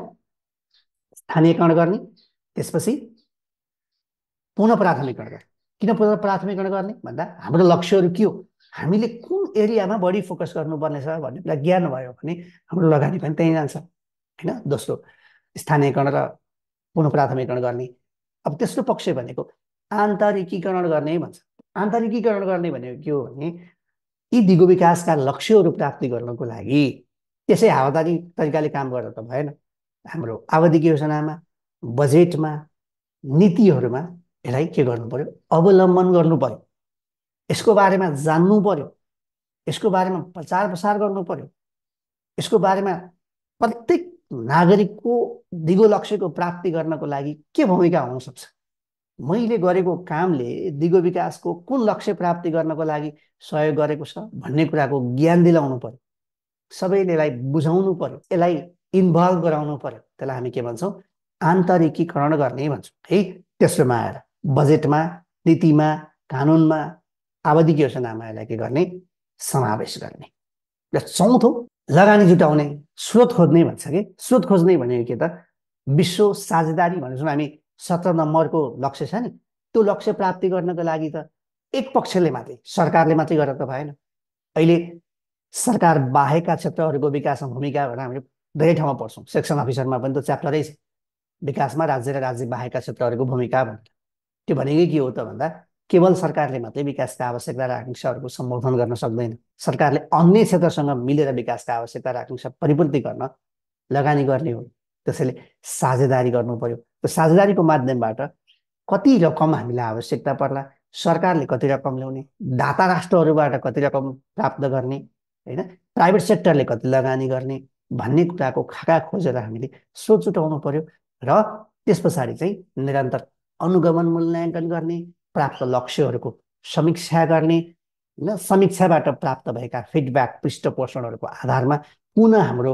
स्थानीयकरण गर्ने, त्यसपछि पुनः प्राथमिकरण गर्ने। किन पुनः प्राथमिकरण गर्ने भन्दा, हाम्रो लक्ष्यहरू के हो, हामीले कुन एरियामा बढी फोकस गर्नुपर्ने छ भन्ने कुरा ज्ञान भयो भने हाम्रो लगानी पनि त्यहीँ जान्छ होइन। दोस्रो स्थानीयकरण र पुनः प्राथमिकरण गर्ने। अब तेस्रो पक्ष भनेको आन्तरिकीकरण गर्ने भन्छ। आन्तरिकीकरण गर्ने भनेको के हो भने यी दिगो विकासका लक्ष्यहरू प्राप्ति गर्नको लागि त्यसै हावादारी तरिकाले काम गरेर त भएन। हाम्रो आवधिक योजनामा, बजेटमा, नीतिहरूमा यसलाई के गर्नु पर्यो, अवलम्बन गर्नु पर्यो। यसको बारेमा जान्नु पर्यो, यसको बारेमा प्रचार प्रसार गर्नु पर्यो, यसको बारेमा प्रत्येक नागरिकको दिगो लक्ष्यको प्राप्ति गर्नको लागि के भूमिका हुन सक्छ, मैले गरेको कामले दिगो विकासको कुन लक्ष्य प्राप्ति गर्नको लागि सहयोग गरेको छ भन्ने कुराको ज्ञान दिलाउनु पर्यो। सबैले यसलाई बुझाउनु पर्यो, यसलाई इन्भल्भ गराउनु पर्यो। त्यसलाई हामी के भन्छौँ, आन्तरिकीकरण गर्ने भन्छौँ है। तेस्रोमा आएर बजेटमा, नीतिमा, कानुनमा, आवधिक योजनामा यसलाई के गर्ने, समावेश गर्ने। र चौथो लगानी जुटाउने, स्रोत खोज्ने भन्छ कि। स्रोत खोज्ने भनेको के त, विश्व साझेदारी भनेको हामी 17 नम्बरको लक्ष्य छ नि, त्यो लक्ष्य प्राप्ति गर्नको लागि त एक पक्षले मात्रै, सरकारले मात्रै गरेर त भएन। अहिले सरकार बाहेकका क्षेत्रहरूको विकासमा भूमिका भनेर हामीले धेरै ठाउँमा पढ्छौँ। सेक्सन अफिसरमा पनि त च्याप्टरै छ, विकासमा राज्य र राज्य बाहेकका क्षेत्रहरूको भूमिका भनेर। त्यो भनेकै के हो त भन्दा, केवल सरकारले मात्रै विकासका आवश्यकता र आकाङ्क्षाहरूको सम्बोधन गर्न सक्दैन। सरकारले अन्य क्षेत्रसँग मिलेर विकासका आवश्यकता र आकाङ्क्षा परिपूर्ति गर्न लगानी गर्ने हो। त्यसैले साझेदारी गर्नु पर्यो। त्यो साझेदारीको माध्यमबाट कति रकम हामीलाई आवश्यकता पर्ला, सरकारले कति रकम ल्याउने, दाता राष्ट्रहरूबाट कति रकम प्राप्त गर्ने, होइन, प्राइभेट सेक्टरले कति लगानी गर्ने भन्ने कुराको खाका खोजेर हामीले स्रोत जुटाउनु पर्यो। र त्यस पछाडि चाहिँ निरन्तर अनुगमन मूल्याङ्कन गर्ने, प्राप्त लक्ष्यहरूको समीक्षा गर्ने, होइन, समीक्षाबाट प्राप्त भएका फिडब्याक, पृष्ठपोषणहरूको आधारमा पुनः हाम्रो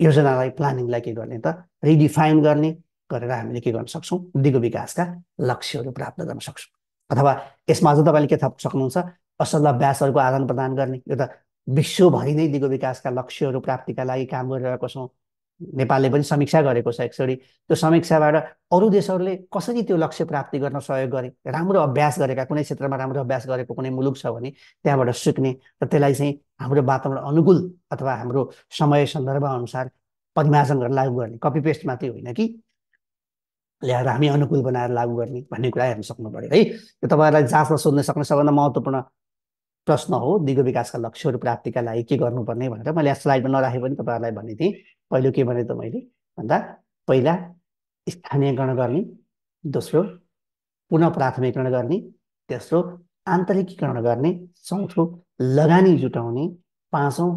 योजनालाई, प्लानिङलाई के गर्ने त, रिडिफाइन गर्ने गरेर हामीले के गर्न सक्छौँ, दिगो विकासका लक्ष्यहरू प्राप्त गर्न सक्छौँ। अथवा यसमा अझ तपाईँले के थप्न सक्नुहुन्छ, असल अभ्यासहरूको आदान प्रदान गर्ने। यो त विश्वभरि नै दिगो विकासका लक्ष्यहरू प्राप्तिका लागि काम गरिरहेको छौँ। नेपालले पनि समीक्षा गरेको छ एकचोटि। त्यो समीक्षाबाट अरू देशहरूले कसरी त्यो लक्ष्य प्राप्ति गर्न सहयोग गरे, राम्रो अभ्यास गरेका, कुनै क्षेत्रमा राम्रो अभ्यास गरेको कुनै मुलुक छ भने त्यहाँबाट सिक्ने र त्यसलाई चाहिँ हाम्रो वातावरण अनुकूल अथवा हाम्रो समय सन्दर्भ अनुसार परिमार्जन गरेर लागू गर्ने। कपी पेस्ट मात्रै होइन कि ल्याएर हामी अनुकूल बनाएर लागू गर्ने भन्ने कुरा हेर्न सक्नु पर्यो है। यो तपाईँहरूलाई जाँच्न सोध्न सक्ने सबभन्दा महत्त्वपूर्ण प्रश्न हो, दिगो विकासका लक्ष्यहरू प्राप्तिका लागि के गर्नुपर्ने भनेर। मैले स्लाइडमा नराखे पनि तपाईँहरूलाई भने थिएँ। पहिलो के भने त मैले भन्दा, पहिला स्थानीयकरण गर्ने, दोस्रो पुनः प्राथमिकरण गर्ने, तेस्रो आन्तरिकीकरण गर्ने, चौथो लगानी जुटाउने, पाँचौँ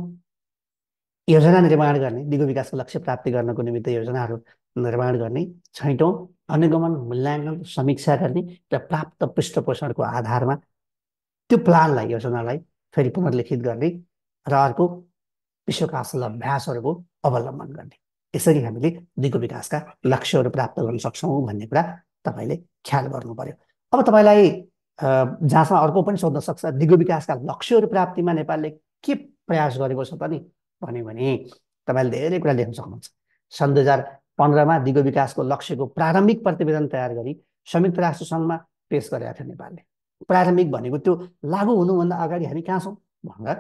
योजना निर्माण गर्ने, दिगो विकासको लक्ष्य प्राप्ति गर्नको निमित्त योजनाहरू निर्माण गर्ने, छैटौँ अनुगमन मूल्याङ्कन समीक्षा गर्ने र प्राप्त पृष्ठपोषणको आधारमा त्यो प्लानलाई, योजनालाई फेरि पुनर्लिखित गर्ने र अर्को विश्वका असल अभ्यासहरूको अवलम्बन गर्ने। यसरी हामीले दिगो विकासका लक्ष्यहरू प्राप्त गर्न सक्छौँ भन्ने कुरा तपाईँले ख्याल गर्नु पर्यो। अब तपाईँलाई जहाँसम्म अर्को पनि सोध्न सक्छ, दिगो विकासका लक्ष्यहरू प्राप्तिमा नेपालले के प्रयास गरेको छ त नि भन्यो भने तपाईँले धेरै कुरा लेख्न सक्नुहुन्छ। सन् 2015मा दिगो विकासको लक्ष्यको प्रारम्भिक प्रतिवेदन तयार गरी संयुक्त राष्ट्र सङ्घमा पेश गरेका थियो नेपालले। प्रारम्भिक भनेको त्यो लागू हुनुभन्दा अगाडि हामी कहाँ छौँ भनेर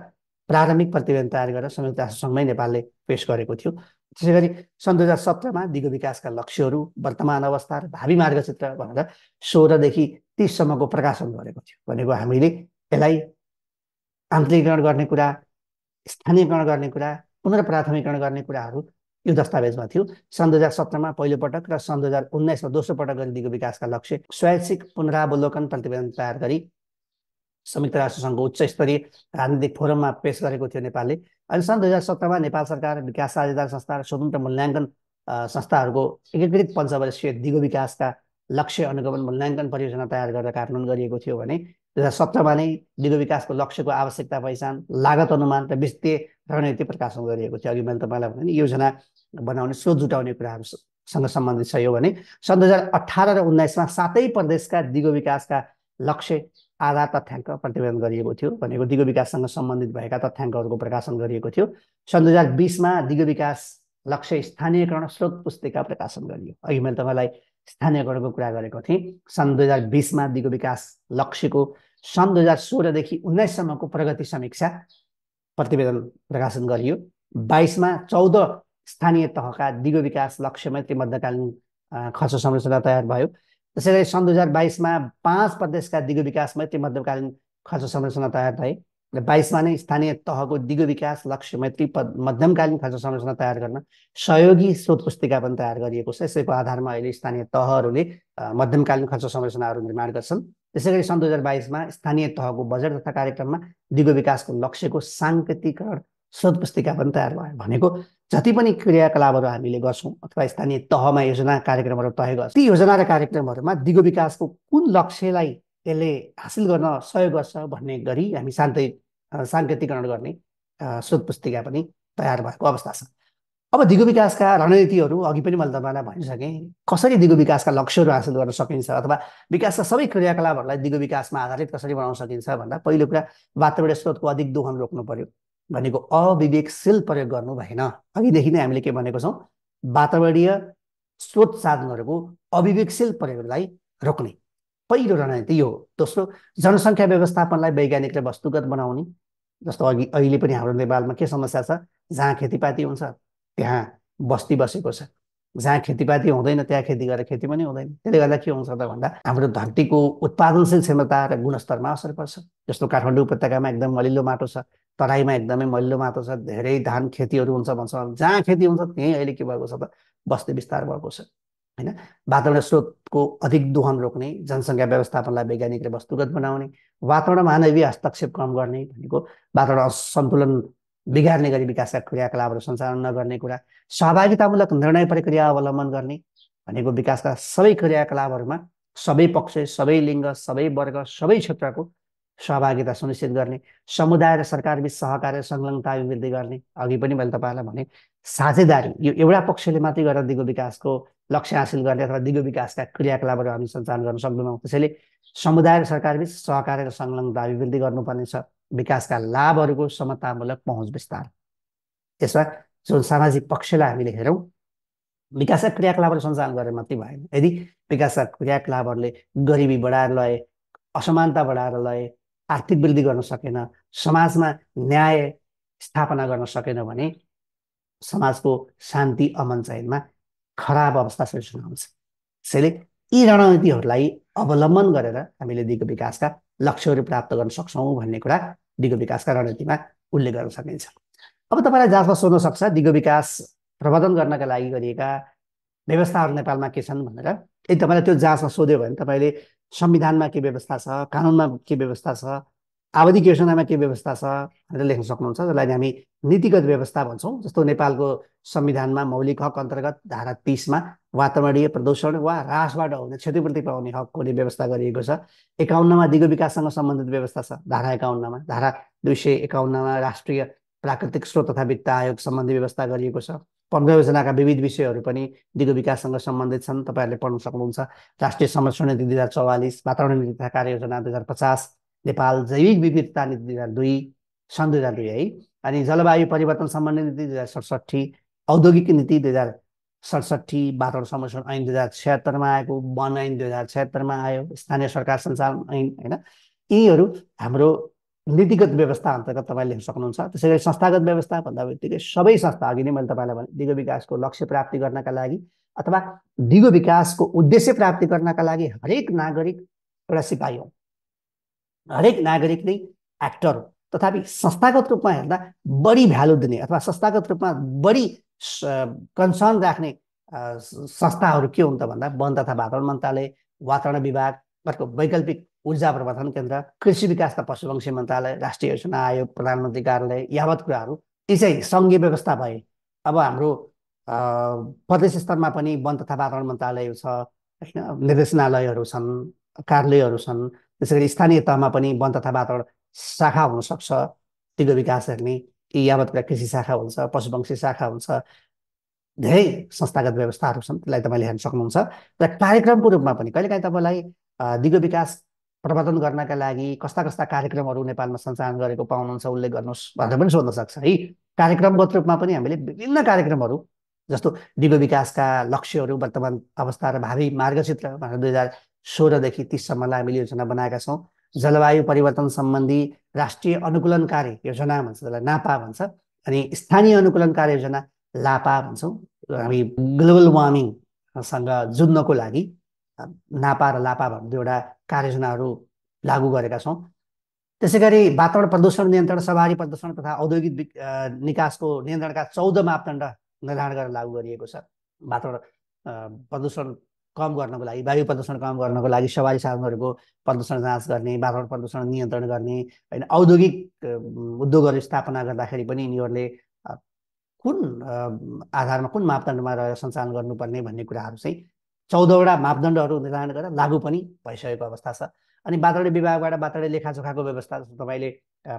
प्रारम्भिक प्रतिवेदन तयार गरेर संयुक्त राष्ट्र सङ्घमै नेपालले पेश गरेको थियो। त्यसै गरी सन् 2017मा दिगो विकासका लक्ष्यहरू, वर्तमान अवस्था र भावी मार्गचित्र भनेर 16देखि 30सम्मको प्रकाशन गरेको थियो। भनेको हामीले यसलाई आन्तरिकीकरण गर्ने कुरा, स्थानीयकरण गर्ने कुरा, पुनर्प्राथमिकरण गर्ने कुराहरू यो दस्तावेजमा थियो। सन् 2017मा पहिलोपटक र सन् 2019मा दोस्रो पटक गरी दिगो विकासका लक्ष्य स्वैच्छिक पुनरावलोकन प्रतिवेदन तयार गरी संयुक्त राष्ट्र सङ्घको उच्च स्तरीय राजनीतिक फोरममा पेश गरेको थियो नेपालले। अनि सन् 2017मा नेपाल सरकार, विकास साझेदार संस्था र स्वतन्त्र मूल्याङ्कन संस्थाहरूको एकीकृत पञ्चवर्षीय दिगो विकासका लक्ष्य अनुगमन मूल्याङ्कन परियोजना तयार गरेर कार्यान्वयन गरिएको थियो भने 2017मा नै दिगो विकासको लक्ष्यको आवश्यकता पहिचान, लागत अनुमान र वित्तीय रणनीति प्रकाशन गरिएको थियो। अघि मैले तपाईँलाई भने योजना बनाउने, स्रोत जुटाउने कुराहरूसँग सम्बन्धित छ यो भने। सन् 2018 र 19मा 7 प्रदेशका दिगो विकासका लक्ष्य आधार तथ्याङ्क प्रतिवेदन गरिएको थियो। भनेको दिगो विकाससँग सम्बन्धित भएका तथ्याङ्कहरूको प्रकाशन गरिएको थियो। सन् 2020मा दिगो विकास लक्ष्य स्थानीयकरण स्रोत पुस्तिका प्रकाशन गरियो। अघि मैले तपाईँलाई स्थानीयकरणको कुरा गरेको थिएँ। सन् 2020मा दिगो विकास लक्ष्यको सन् 2016देखि 19सम्मको प्रगति समीक्षा प्रतिवेदन प्रकाशन गरियो। 22मा 14 स्थानीय तहका दिगो विकास लक्ष्य मैत्री मध्यकालीन खर्च संरचना तयार भयो। त्यसै गरी सन् 2022मा 5 प्रदेशका दिगो विकास मैत्री मध्यमकालीन खर्च संरचना तयार भए र 22मा नै स्थानीय तहको दिगो विकास लक्ष्य मैत्री मध्यमकालीन खर्च संरचना तयार गर्न सहयोगी स्रोत पुस्तिका पनि तयार गरिएको छ। यसैको आधारमा अहिले स्थानीय तहहरूले मध्यमकालीन खर्च संरचनाहरू निर्माण गर्छन्। त्यसै गरी सन् 2022मा स्थानीय तहको बजेट तथा कार्यक्रममा दिगो विकासको लक्ष्यको साङ्केतिकरण स्रोत पुस्तिका पनि तयार भयो। भनेको जति पनि क्रियाकलापहरू हामीले गर्छौँ अथवा स्थानीय तहमा योजना कार्यक्रमहरू तय गर्छ, ती योजना र कार्यक्रमहरूमा दिगो विकासको कुन लक्ष्यलाई यसले हासिल गर्न सहयोग गर्छ भन्ने गरी हामी साङ्केतिकरण गर्ने स्रोत पुस्तिका पनि तयार भएको अवस्था छ। अब दिगो विकासका रणनीतिहरू अघि पनि मैले तपाईँलाई भनिसकेँ। कसरी दिगो विकासका लक्ष्यहरू हासिल गर्न सकिन्छ अथवा विकासका सबै क्रियाकलापहरूलाई दिगो विकासमा आधारित कसरी बनाउन सकिन्छ भन्दा पहिलो कुरा वातावरणीय स्रोतको अधिक दोहन रोक्नु पर्यो। भनेको अविवेकशील प्रयोग गर्नु भएन। अघिदेखि नै हामीले के भनेको छौँ, वातावरणीय स्रोत साधनहरूको अविवेकशील प्रयोगलाई रोक्ने पहिलो रणनीति यो। दोस्रो, जनसङ्ख्या व्यवस्थापनलाई वैज्ञानिक र वस्तुगत बनाउने। जस्तो अहिले पनि हाम्रो नेपालमा के समस्या छ, जहाँ खेतीपाती हुन्छ त्यहाँ बस्ती बसेको छ, जहाँ खेतीपाती हुँदैन त्यहाँ खेती गरेर खेती पनि हुँदैन। त्यसले गर्दा के हुन्छ त भन्दा हाम्रो धरतीको उत्पादनशील क्षमता र गुणस्तरमा असर पर्छ। जस्तो काठमाडौँ उपत्यकामा एकदम मलिलो माटो छ, तराईमा एकदमै मलिलो माटो छ, धेरै धान खेतीहरू हुन्छ भन्छ। जहाँ खेती हुन्छ त्यहीँ अहिले के भएको छ त बस्ती विस्तार भएको छ होइन। वातावरण स्रोतको अधिक दोहन रोक्ने, जनसङ्ख्या व्यवस्थापनलाई वैज्ञानिक र वस्तुगत बनाउने, वातावरण मानवीय हस्तक्षेप कम गर्ने भनेको वातावरण सन्तुलन बिगार्ने गरी विकासका क्रियाकलापहरू सञ्चालन नगर्ने कुरा, सहभागितामूलक निर्णय प्रक्रिया अवलम्बन गर्ने भनेको विकासका सबै क्रियाकलापहरूमा सबै पक्ष, सबै लिङ्ग, सबै वर्ग, सबै क्षेत्रको सहभागिता सुनिश्चित गर्ने, समुदाय र सरकारबीच सहकार्य संलग्नता अभिवृद्धि गर्ने। अघि पनि मैले तपाईँलाई भने साझेदारी, यो एउटा पक्षले मात्रै गरेर दिगो विकासको लक्ष्य हासिल गर्ने अथवा दिगो विकासका क्रियाकलापहरू हामी सञ्चालन गर्न सक्दैनौँ। त्यसैले समुदाय र सरकारबीच सहकार्य र संलग्नता अभिवृद्धि गर्नुपर्ने छ। विकासका लाभहरूको समतामूलक पहुँच विस्तार। त्यसमा जुन सामाजिक पक्षलाई हामीले हेरौँ, विकासका क्रियाकलापहरू सञ्चालन गरेर मात्रै भएन। यदि विकासका क्रियाकलापहरूले गरिबी बढाएर लए, असमानता बढाएर लए, आर्थिक वृद्धि गर्न सकेन, समाजमा न्याय स्थापना गर्न सकेन भने समाजको शान्ति अमन चैनमा खराब अवस्था सृजना हुन्छ। त्यसैले यी रणनीतिहरूलाई अवलम्बन गरेर हामीले दिगो विकासका लक्ष्यहरू प्राप्त गर्न सक्छौँ भन्ने कुरा दिगो विकासका रणनीतिमा उल्लेख गर्न सकिन्छ। अब तपाईँलाई जाँचमा सोध्न सक्छ दिगो विकास प्रबन्धन गर्नका लागि गरिएका व्यवस्थाहरू नेपालमा के छन् भनेर। यदि तपाईँलाई त्यो जाँचमा सोध्यो भने तपाईँले संविधानमा के व्यवस्था छ, कानुनमा के व्यवस्था छ, आवधिक योजनामा के व्यवस्था छ भनेर लेख्न सक्नुहुन्छ, जसलाई हामी नीतिगत व्यवस्था भन्छौँ। जस्तो नेपालको संविधानमा मौलिक हक अन्तर्गत धारा 30मा वातावरणीय प्रदूषण वा ह्रासबाट हुने क्षतिपूर्ति पाउने हक हुने व्यवस्था गरिएको छ। 51मा दिगो विकाससँग सम्बन्धित व्यवस्था छ, धारा 51मा। धारा 251मा राष्ट्रिय प्राकृतिक स्रोत तथा वित्त आयोग सम्बन्धी व्यवस्था गरिएको छ। 15 योजनाका विविध विषयहरू पनि दिगो विकाससँग सम्बन्धित छन्, तपाईँहरूले पढ्न सक्नुहुन्छ। राष्ट्रिय संरक्षण नीति 2044, वातावरण नीति तथा कार्ययोजना 2050, नेपाल जैविक विविधता नीति 2002 सन् 2002 है, अनि जलवायु परिवर्तन सम्बन्धी नीति 2067, औद्योगिक नीति 2067, वातावरण संरक्षण ऐन 2076मा आएको, वन ऐन 2076मा आयो, स्थानीय सरकार सञ्चालन ऐन होइन। यीहरू हाम्रो नीतिगत व्यवस्था अन्तर्गत तपाईँले लेख्न सक्नुहुन्छ। त्यसै गरी संस्थागत व्यवस्था भन्दा बित्तिकै सबै संस्था, अघि नै मैले तपाईँलाई भने दिगो विकासको लक्ष्य प्राप्ति गर्नका लागि अथवा दिगो विकासको उद्देश्य प्राप्ति गर्नका लागि हरेक नागरिक एउटा सिपाही हो, हरेक नागरिक नै एक्टर हो। तथापि संस्थागत रूपमा हेर्दा बढी भ्यालु दिने अथवा संस्थागत रूपमा बढी कन्सर्न राख्ने संस्थाहरू के हुन् त भन्दा वन तथा वातावरण मन्त्रालय, वातावरण विभाग, अर्को वैकल्पिक ऊर्जा प्रवर्धन केन्द्र, कृषि विकास तथा पशुपक्षी मन्त्रालय, राष्ट्रिय योजना आयोग, प्रधानमन्त्री कार्यालय, यावत कुराहरू यी चाहिँ सङ्घीय व्यवस्था भए। अब हाम्रो प्रदेश स्तरमा पनि वन तथा वातावरण मन्त्रालय छ होइन, निर्देशनालयहरू छन्, कार्यालयहरू छन्। त्यसै गरी स्थानीय तहमा पनि वन तथा वातावरण शाखा हुनसक्छ दिगो विकास हेर्ने, यी यावत कुरा कृषि शाखा हुन्छ, पशुपक्षी शाखा हुन्छ, धेरै संस्थागत व्यवस्थाहरू छन्, त्यसलाई तपाईँले हेर्न सक्नुहुन्छ। र कार्यक्रमको रूपमा पनि कहिलेकाहीँ तपाईँलाई दिगो विकास प्रबन्धन गर्नका लागि कस्ता कस्ता कार्यक्रमहरू नेपालमा सञ्चालन गरेको पाउनुहुन्छ उल्लेख गर्नुहोस् भनेर पनि सोध्न सक्छ है। कार्यक्रमगत रूपमा पनि हामीले विभिन्न कार्यक्रमहरू, जस्तो दिगो विकासका लक्ष्यहरू, वर्तमान अवस्था र भावी मार्गचित्र भनेर 2016देखि 30सम्मलाई हामीले योजना बनाएका छौँ। जलवायु परिवर्तन सम्बन्धी राष्ट्रिय अनुकूलनकारी योजना भन्छ, त्यसलाई नापा भन्छ, अनि स्थानीय अनुकूलनकारी योजना लापा भन्छौँ। हामी ग्लोबल वार्मिङसँग जुझ्नको लागि नापा र लापा भन्ने दुईवटा कार्ययोजनाहरू लागू गरेका छौँ। त्यसै गरी वातावरण प्रदूषण नियन्त्रण, सवारी प्रदूषण तथा औद्योगिक निकासको नियन्त्रणका 14 मापदण्ड निर्धारण गरेर लागू गरिएको छ। वातावरण प्रदूषण कम गर्नको लागि, वायु प्रदूषण कम गर्नको लागि सवारी साधनहरूको प्रदूषण जाँच गर्ने, वातावरण प्रदूषण नियन्त्रण गर्ने, होइन औद्योगिक उद्योगहरू स्थापना गर्दाखेरि पनि यिनीहरूले कुन आधारमा, कुन मापदण्डमा रहेर सञ्चालन गर्नुपर्ने भन्ने कुराहरू चाहिँ 14वटा मापदण्डहरू निर्धारण गरेर लागू पनि भइसकेको अवस्था छ। अनि वातावरण विभागबाट वातावरण लेखाजोखाको व्यवस्था, तपाईँले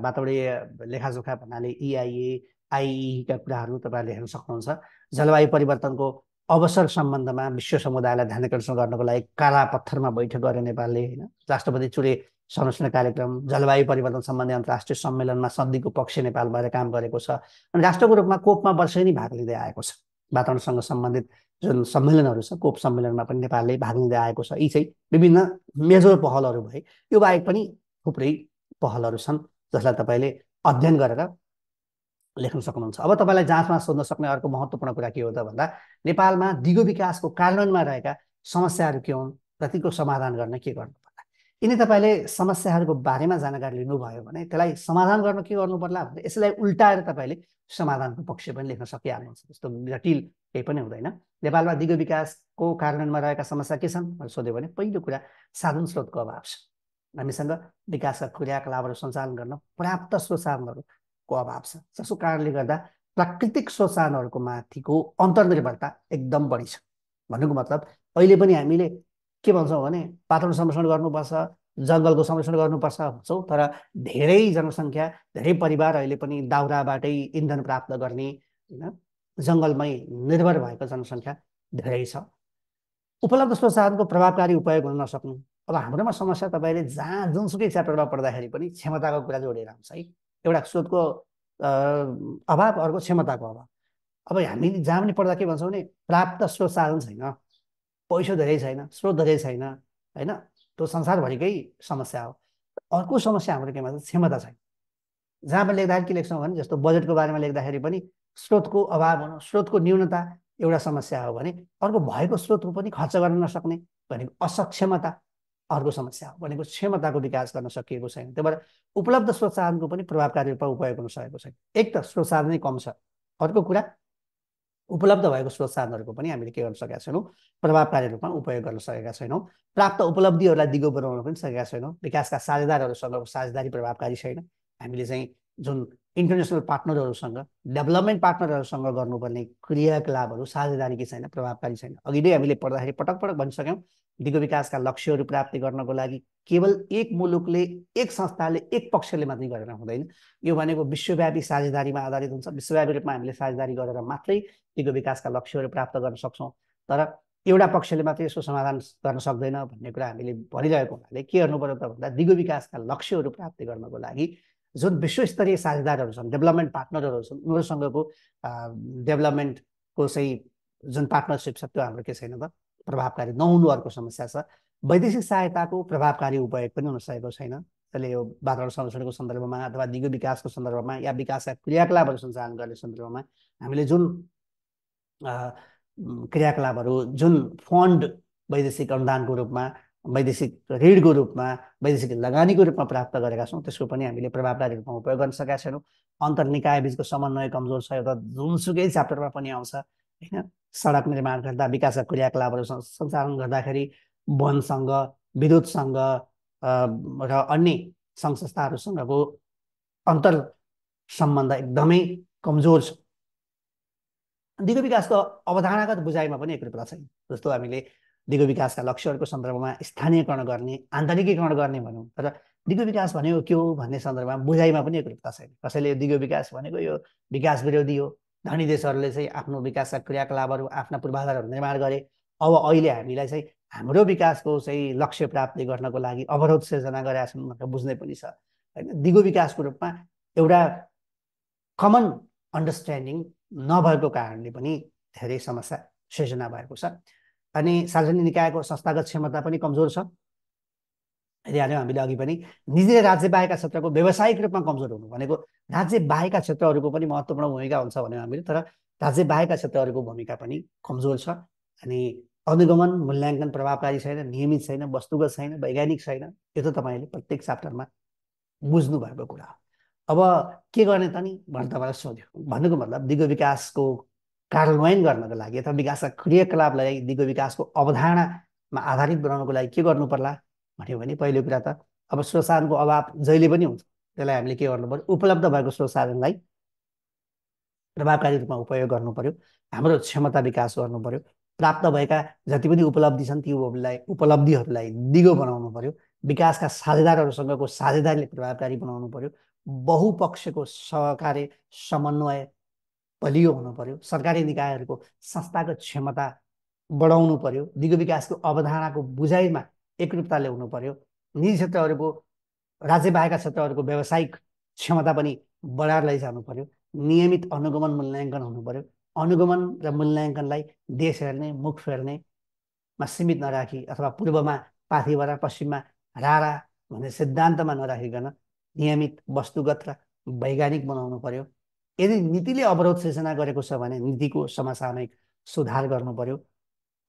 वातावरणीय लेखाजोखा भन्नाले EIA, IEEका कुराहरू तपाईँहरूले हेर्न सक्नुहुन्छ। जलवायु परिवर्तनको अवसर सम्बन्धमा विश्व समुदायलाई ध्यानाकर्षण गर्नको लागि काला पत्थरमा बैठक गरे नेपालले, होइन राष्ट्रपति चुरे संरक्षण कार्यक्रम, जलवायु परिवर्तन सम्बन्धी अन्तर्राष्ट्रिय सम्मेलनमा सन्धिको पक्ष नेपाल भएर काम गरेको छ। अनि राष्ट्रको रूपमा कोपमा वर्षेनी भाग लिँदै आएको छ। वातावरणसँग सम्बन्धित जुन सम्मेलनहरू छ, कोप सम्मेलनमा पनि नेपालले भाग लिँदै आएको छ। यी चाहिँ विभिन्न मेजर पहलहरू भए। यो बाहेक पनि थुप्रै पहलहरू छन् जसलाई तपाईँले अध्ययन गरेर लेख्न सक्नुहुन्छ। अब तपाईँलाई जाँचमा सोध्न सक्ने अर्को महत्त्वपूर्ण कुरा के हो त भन्दा नेपालमा दिगो विकासको कार्यान्वयनमा रहेका समस्याहरू के हुन् र तिनको समाधान गर्न के गर्नुपर्ला। यिनी तपाईँले समस्याहरूको बारेमा जानकारी लिनुभयो भने त्यसलाई समाधान गर्न के गर्नु पर्ला भने यसलाई उल्टाएर तपाईँले समाधानको पक्ष पनि लेख्न सकिहाल्नुहुन्छ। त्यस्तो जटिल केही पनि हुँदैन। नेपालमा दिगो विकासको कार्यान्वयनमा रहेका समस्या के छन् भनेर सोध्यो भने पहिलो कुरा साधन स्रोतको अभाव छ। हामीसँग विकासका क्रियाकलापहरू सञ्चालन गर्न पर्याप्त स्रोत साधनहरूको अभाव छ, जसको कारणले गर्दा प्राकृतिक स्रोत साधनहरूको माथिको अन्तर्निर्भरता एकदम बढी छ। भन्नुको मतलब अहिले पनि हामीले के भन्छौँ भने वातावरण संरक्षण गर्नुपर्छ, जङ्गलको संरक्षण गर्नुपर्छ भन्छौँ, तर धेरै जनसङ्ख्या, धेरै परिवार अहिले पनि दाउराबाटै इन्धन प्राप्त गर्ने, होइन जङ्गलमै निर्भर भएको जनसङ्ख्या धेरै छ। उपलब्ध स्रोत साधनको प्रभावकारी उपयोग हुन नसक्नु। अब हाम्रोमा समस्या तपाईँले जहाँ जुनसुकै च्याप्टरमा पढ्दाखेरि पनि क्षमताको कुरा जोडेर आउँछ है। एउटा स्रोतको अभाव, अर्को क्षमताको अभाव। अब हामी जहाँ पनि पढ्दा के भन्छौँ भने प्राप्त स्रोत साधन छैन, पैसा धेरै छैन, स्रोत धेरै छैन, होइन त्यो संसारभरिकै समस्या हो। अर्को समस्या हाम्रो केमा छ, क्षमता छैन। जहाँ पनि लेख्दाखेरि के लेख्छौँ भने जस्तो बजेटको बारेमा लेख्दाखेरि पनि स्रोतको अभाव हुनु, स्रोतको न्यूनता एउटा समस्या हो भने अर्को भएको स्रोतको पनि खर्च गर्न नसक्ने भनेको असक्षमता अर्को समस्या हो। भनेको क्षमताको विकास गर्न सकिएको छैन। त्यही भएर उपलब्ध स्रोत साधनको पनि प्रभावकारी रूपमा उपयोग गर्न सकेको छैन। एक त स्रोत साधनै कम छ, अर्को कुरा उपलब्ध भएको स्रोत साधनहरूको पनि हामीले के गर्न सकेका छैनौँ, प्रभावकारी रूपमा उपयोग गर्न सकेका छैनौँ। प्राप्त उपलब्धिहरूलाई दिगो बनाउन पनि सकेका छैनौँ। विकासका साझेदारहरूसँग साझेदारी प्रभावकारी छैन। हामीले चाहिँ जुन इन्टरनेसनल पार्टनरहरूसँग, डेभलपमेन्ट पार्टनरहरूसँग गर्नुपर्ने क्रियाकलापहरू साझेदारी के छैन, प्रभावकारी छैन। अघि नै हामीले पढ्दाखेरि पटक पटक भनिसक्यौँ, दिगो विकासका लक्ष्यहरू प्राप्ति गर्नको लागि केवल एक मुलुकले, एक संस्थाले, एक पक्षले मात्रै गरेर हुँदैन। यो भनेको विश्वव्यापी साझेदारीमा आधारित हुन्छ। विश्वव्यापी रूपमा हामीले साझेदारी गरेर मात्रै दिगो विकासका लक्ष्यहरू प्राप्त गर्न सक्छौँ। तर एउटा पक्षले मात्रै यसको समाधान गर्न सक्दैन भन्ने कुरा हामीले भनिरहेको हुनाले के गर्नु पर्यो त भन्दा दिगो विकासका लक्ष्यहरू प्राप्ति गर्नको लागि जुन विश्वस्तरीय साझेदारहरू छन्, डेभलपमेन्ट पार्टनरहरू छन्, उनीहरूसँगको डेभलपमेन्टको चाहिँ जुन पार्टनरसिप छ त्यो हाम्रो के छैन त, प्रभावकारी नहुनु अर्को समस्या छ। वैदेशिक सहायताको प्रभावकारी उपयोग पनि हुन सकेको छैन। त्यसले यो वातावरण संरक्षणको सन्दर्भमा अथवा दिगो विकासको सन्दर्भमा या विकासका क्रियाकलापहरू सञ्चालन गर्ने सन्दर्भमा हामीले जुन क्रियाकलापहरू, जुन फन्ड वैदेशिक अनुदानको रूपमा, वैदेशिक ऋणको रूपमा, वैदेशिक लगानीको रूपमा प्राप्त गरेका छौँ, त्यसको पनि हामीले प्रभावकारी रूपमा उपयोग गर्न सकेका छैनौँ। अन्तर्निकाय बिचको समन्वय कमजोर छ। एउटा जुनसुकै च्याप्टरमा पनि आउँछ, होइन सडक निर्माण गर्दा, विकासका क्रियाकलापहरू सञ्चालन गर्दाखेरि वनसँग, विद्युतसँग र अन्य सङ्घ संस्थाहरूसँगको अन्तर सम्बन्ध एकदमै कमजोर छ। दिगो विकासको अवधारणागत बुझाइमा पनि एकरूपता छैन। जस्तो हामीले दिगो विकासका लक्ष्यहरूको सन्दर्भमा स्थानीयकरण गर्ने, आन्तरिकीकरण गर्ने भनौँ, तर दिगो विकास भनेको के हो भन्ने सन्दर्भमा बुझाइमा पनि एकरूपता छैन। कसैले दिगो विकास भनेको यो विकास विरोधी हो, धनी देशहरूले चाहिँ आफ्नो विकासका क्रियाकलापहरू, आफ्ना पूर्वाधारहरू निर्माण गरे, अब अहिले हामीलाई चाहिँ हाम्रो विकासको चाहिँ लक्ष्य प्राप्ति गर्नको लागि अवरोध सिर्जना गरेका छन् भनेर बुझ्ने पनि छ, होइन। दिगो विकासको रूपमा एउटा कमन अन्डरस्ट्यान्डिङ नभएको कारणले पनि धेरै समस्या सिर्जना भएको छ। अनि सार्वजनिक निकायको संस्थागत क्षमता पनि कमजोर छ। हेऱ्यौँ हामीले अघि पनि निजी र राज्य बाहेकका क्षेत्रको व्यावसायिक रूपमा कमजोर हुनु भनेको राज्य बाहेकका क्षेत्रहरूको पनि महत्त्वपूर्ण भूमिका हुन्छ भन्यौँ हामीले, तर राज्य बाहेकका क्षेत्रहरूको भूमिका पनि कमजोर छ। अनि अनुगमन मूल्याङ्कन प्रभावकारी छैन, नियमित छैन, वस्तुगत छैन, वैज्ञानिक छैन। यो त तपाईँले प्रत्येक च्याप्टरमा बुझ्नु भएको कुरा हो। अब के गर्ने त नि भनेर तपाईँलाई सोध्यो। भन्नुको मतलब दिगो विकासको कार्यान्वयन गर्नको लागि अथवा विकासका क्रियाकलापलाई दिगो विकासको अवधारणामा आधारित बनाउनको लागि के गर्नु पर्ला भन्यो भने पहिलो कुरा त अब स्रोत साधनको अभाव जहिले पनि हुन्छ। त्यसलाई हामीले के गर्नु पर्यो, उपलब्ध भएको स्रोत साधनलाई प्रभावकारी रूपमा उपयोग गर्नु पर्यो। हाम्रो क्षमता विकास गर्नु पर्यो। प्राप्त भएका जति पनि उपलब्धि छन् ती उपलब्धिहरूलाई दिगो बनाउनु पर्यो। विकासका साझेदारहरूसँगको साझेदारीले प्रभावकारी बनाउनु पर्यो। बहुपक्षको सहकार्य समन्वय बलियो हुनु पर्यो। सरकारी निकायहरूको संस्थागत क्षमता बढाउनु पर्यो। दिगो विकासको अवधारणाको बुझाइमा एकरूपता ल्याउनु पर्यो। निजी क्षेत्रहरूको राज्य बाहेकका क्षेत्रहरूको व्यावसायिक क्षमता पनि बढाएर लैजानु पर्यो। नियमित अनुगमन मूल्याङ्कन हुनु पर्यो। अनुगमन र मूल्याङ्कनलाई देश हेर्ने मुख फेर्नेमा सीमित नराखी अथवा पूर्वमा पाथिभरा पश्चिममा रारा भन्ने सिद्धान्तमा नराखिकन नियमित वस्तुगत र वैज्ञानिक बनाउनु पर्यो। यदि नीतिले अवरोध सिर्जना गरेको छ भने नीतिको समसामयिक सुधार गर्नु पर्यो।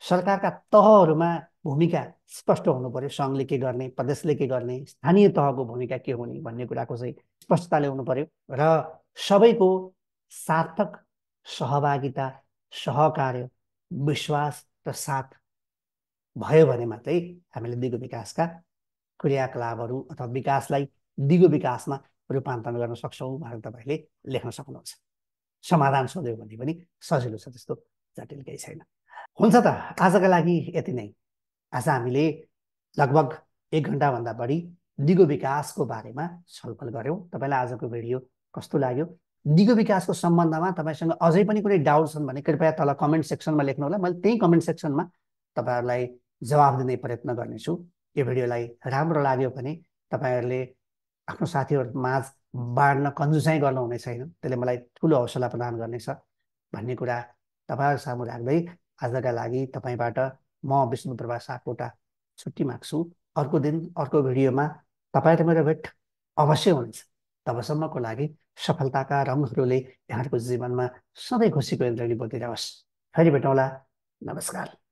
सरकारका तहहरूमा भूमिका स्पष्ट हुनु पर्यो। सङ्घले के गर्ने, प्रदेशले के गर्ने, स्थानीय तहको भूमिका के हुने भन्ने कुराको चाहिँ स्पष्टता ल्याउनु पर्यो र सबैको सार्थक सहभागिता, सहकार्य, विश्वास र साथ भयो भने मात्रै हामीले दिगो विकासका क्रियाकलापहरू अथवा विकासलाई दिगो विकासमा रूपान्तरण गर्न सक्छौँ भनेर तपाईँले लेख्न सक्नुहुन्छ। समाधान सोध्यो भने पनि सजिलो छ, त्यस्तो जटिल केही छैन। हुन्छ त आजका लागि यति नै। आज हामीले लगभग 1 घन्टाभन्दा बढी दिगो विकासको बारेमा छलफल गऱ्यौँ। तपाईँलाई आजको भिडियो कस्तो लाग्यो? दिगो विकासको सम्बन्धमा तपाईँसँग अझै पनि कुनै डाउट छन् भने कृपया तल कमेन्ट सेक्सनमा लेख्नु होला। मैले त्यही कमेन्ट सेक्सनमा तपाईँहरूलाई जवाफ दिने प्रयत्न गर्नेछु। यो भिडियोलाई राम्रो लाग्यो भने तपाईँहरूले आफ्नो साथीहरूमाझ बाँड्न कन्जुसाइ गर्नुहुने छैन, त्यसले मलाई ठुलो हौसला प्रदान गर्नेछ भन्ने कुरा तपाईँहरू सामु राख्दै आजका लागि तपाईँबाट म विष्णुप्रभा सापकोटा छुट्टी माग्छु। अर्को दिन अर्को भिडियोमा तपाईँ र मेरो भेट अवश्य हुनेछ। तबसम्मको लागि सफलताका रङहरूले यहाँहरूको जीवनमा सधैँ खुसीको इन्द्रणी बगिरहोस्। फेरि भेटौँला। नमस्कार।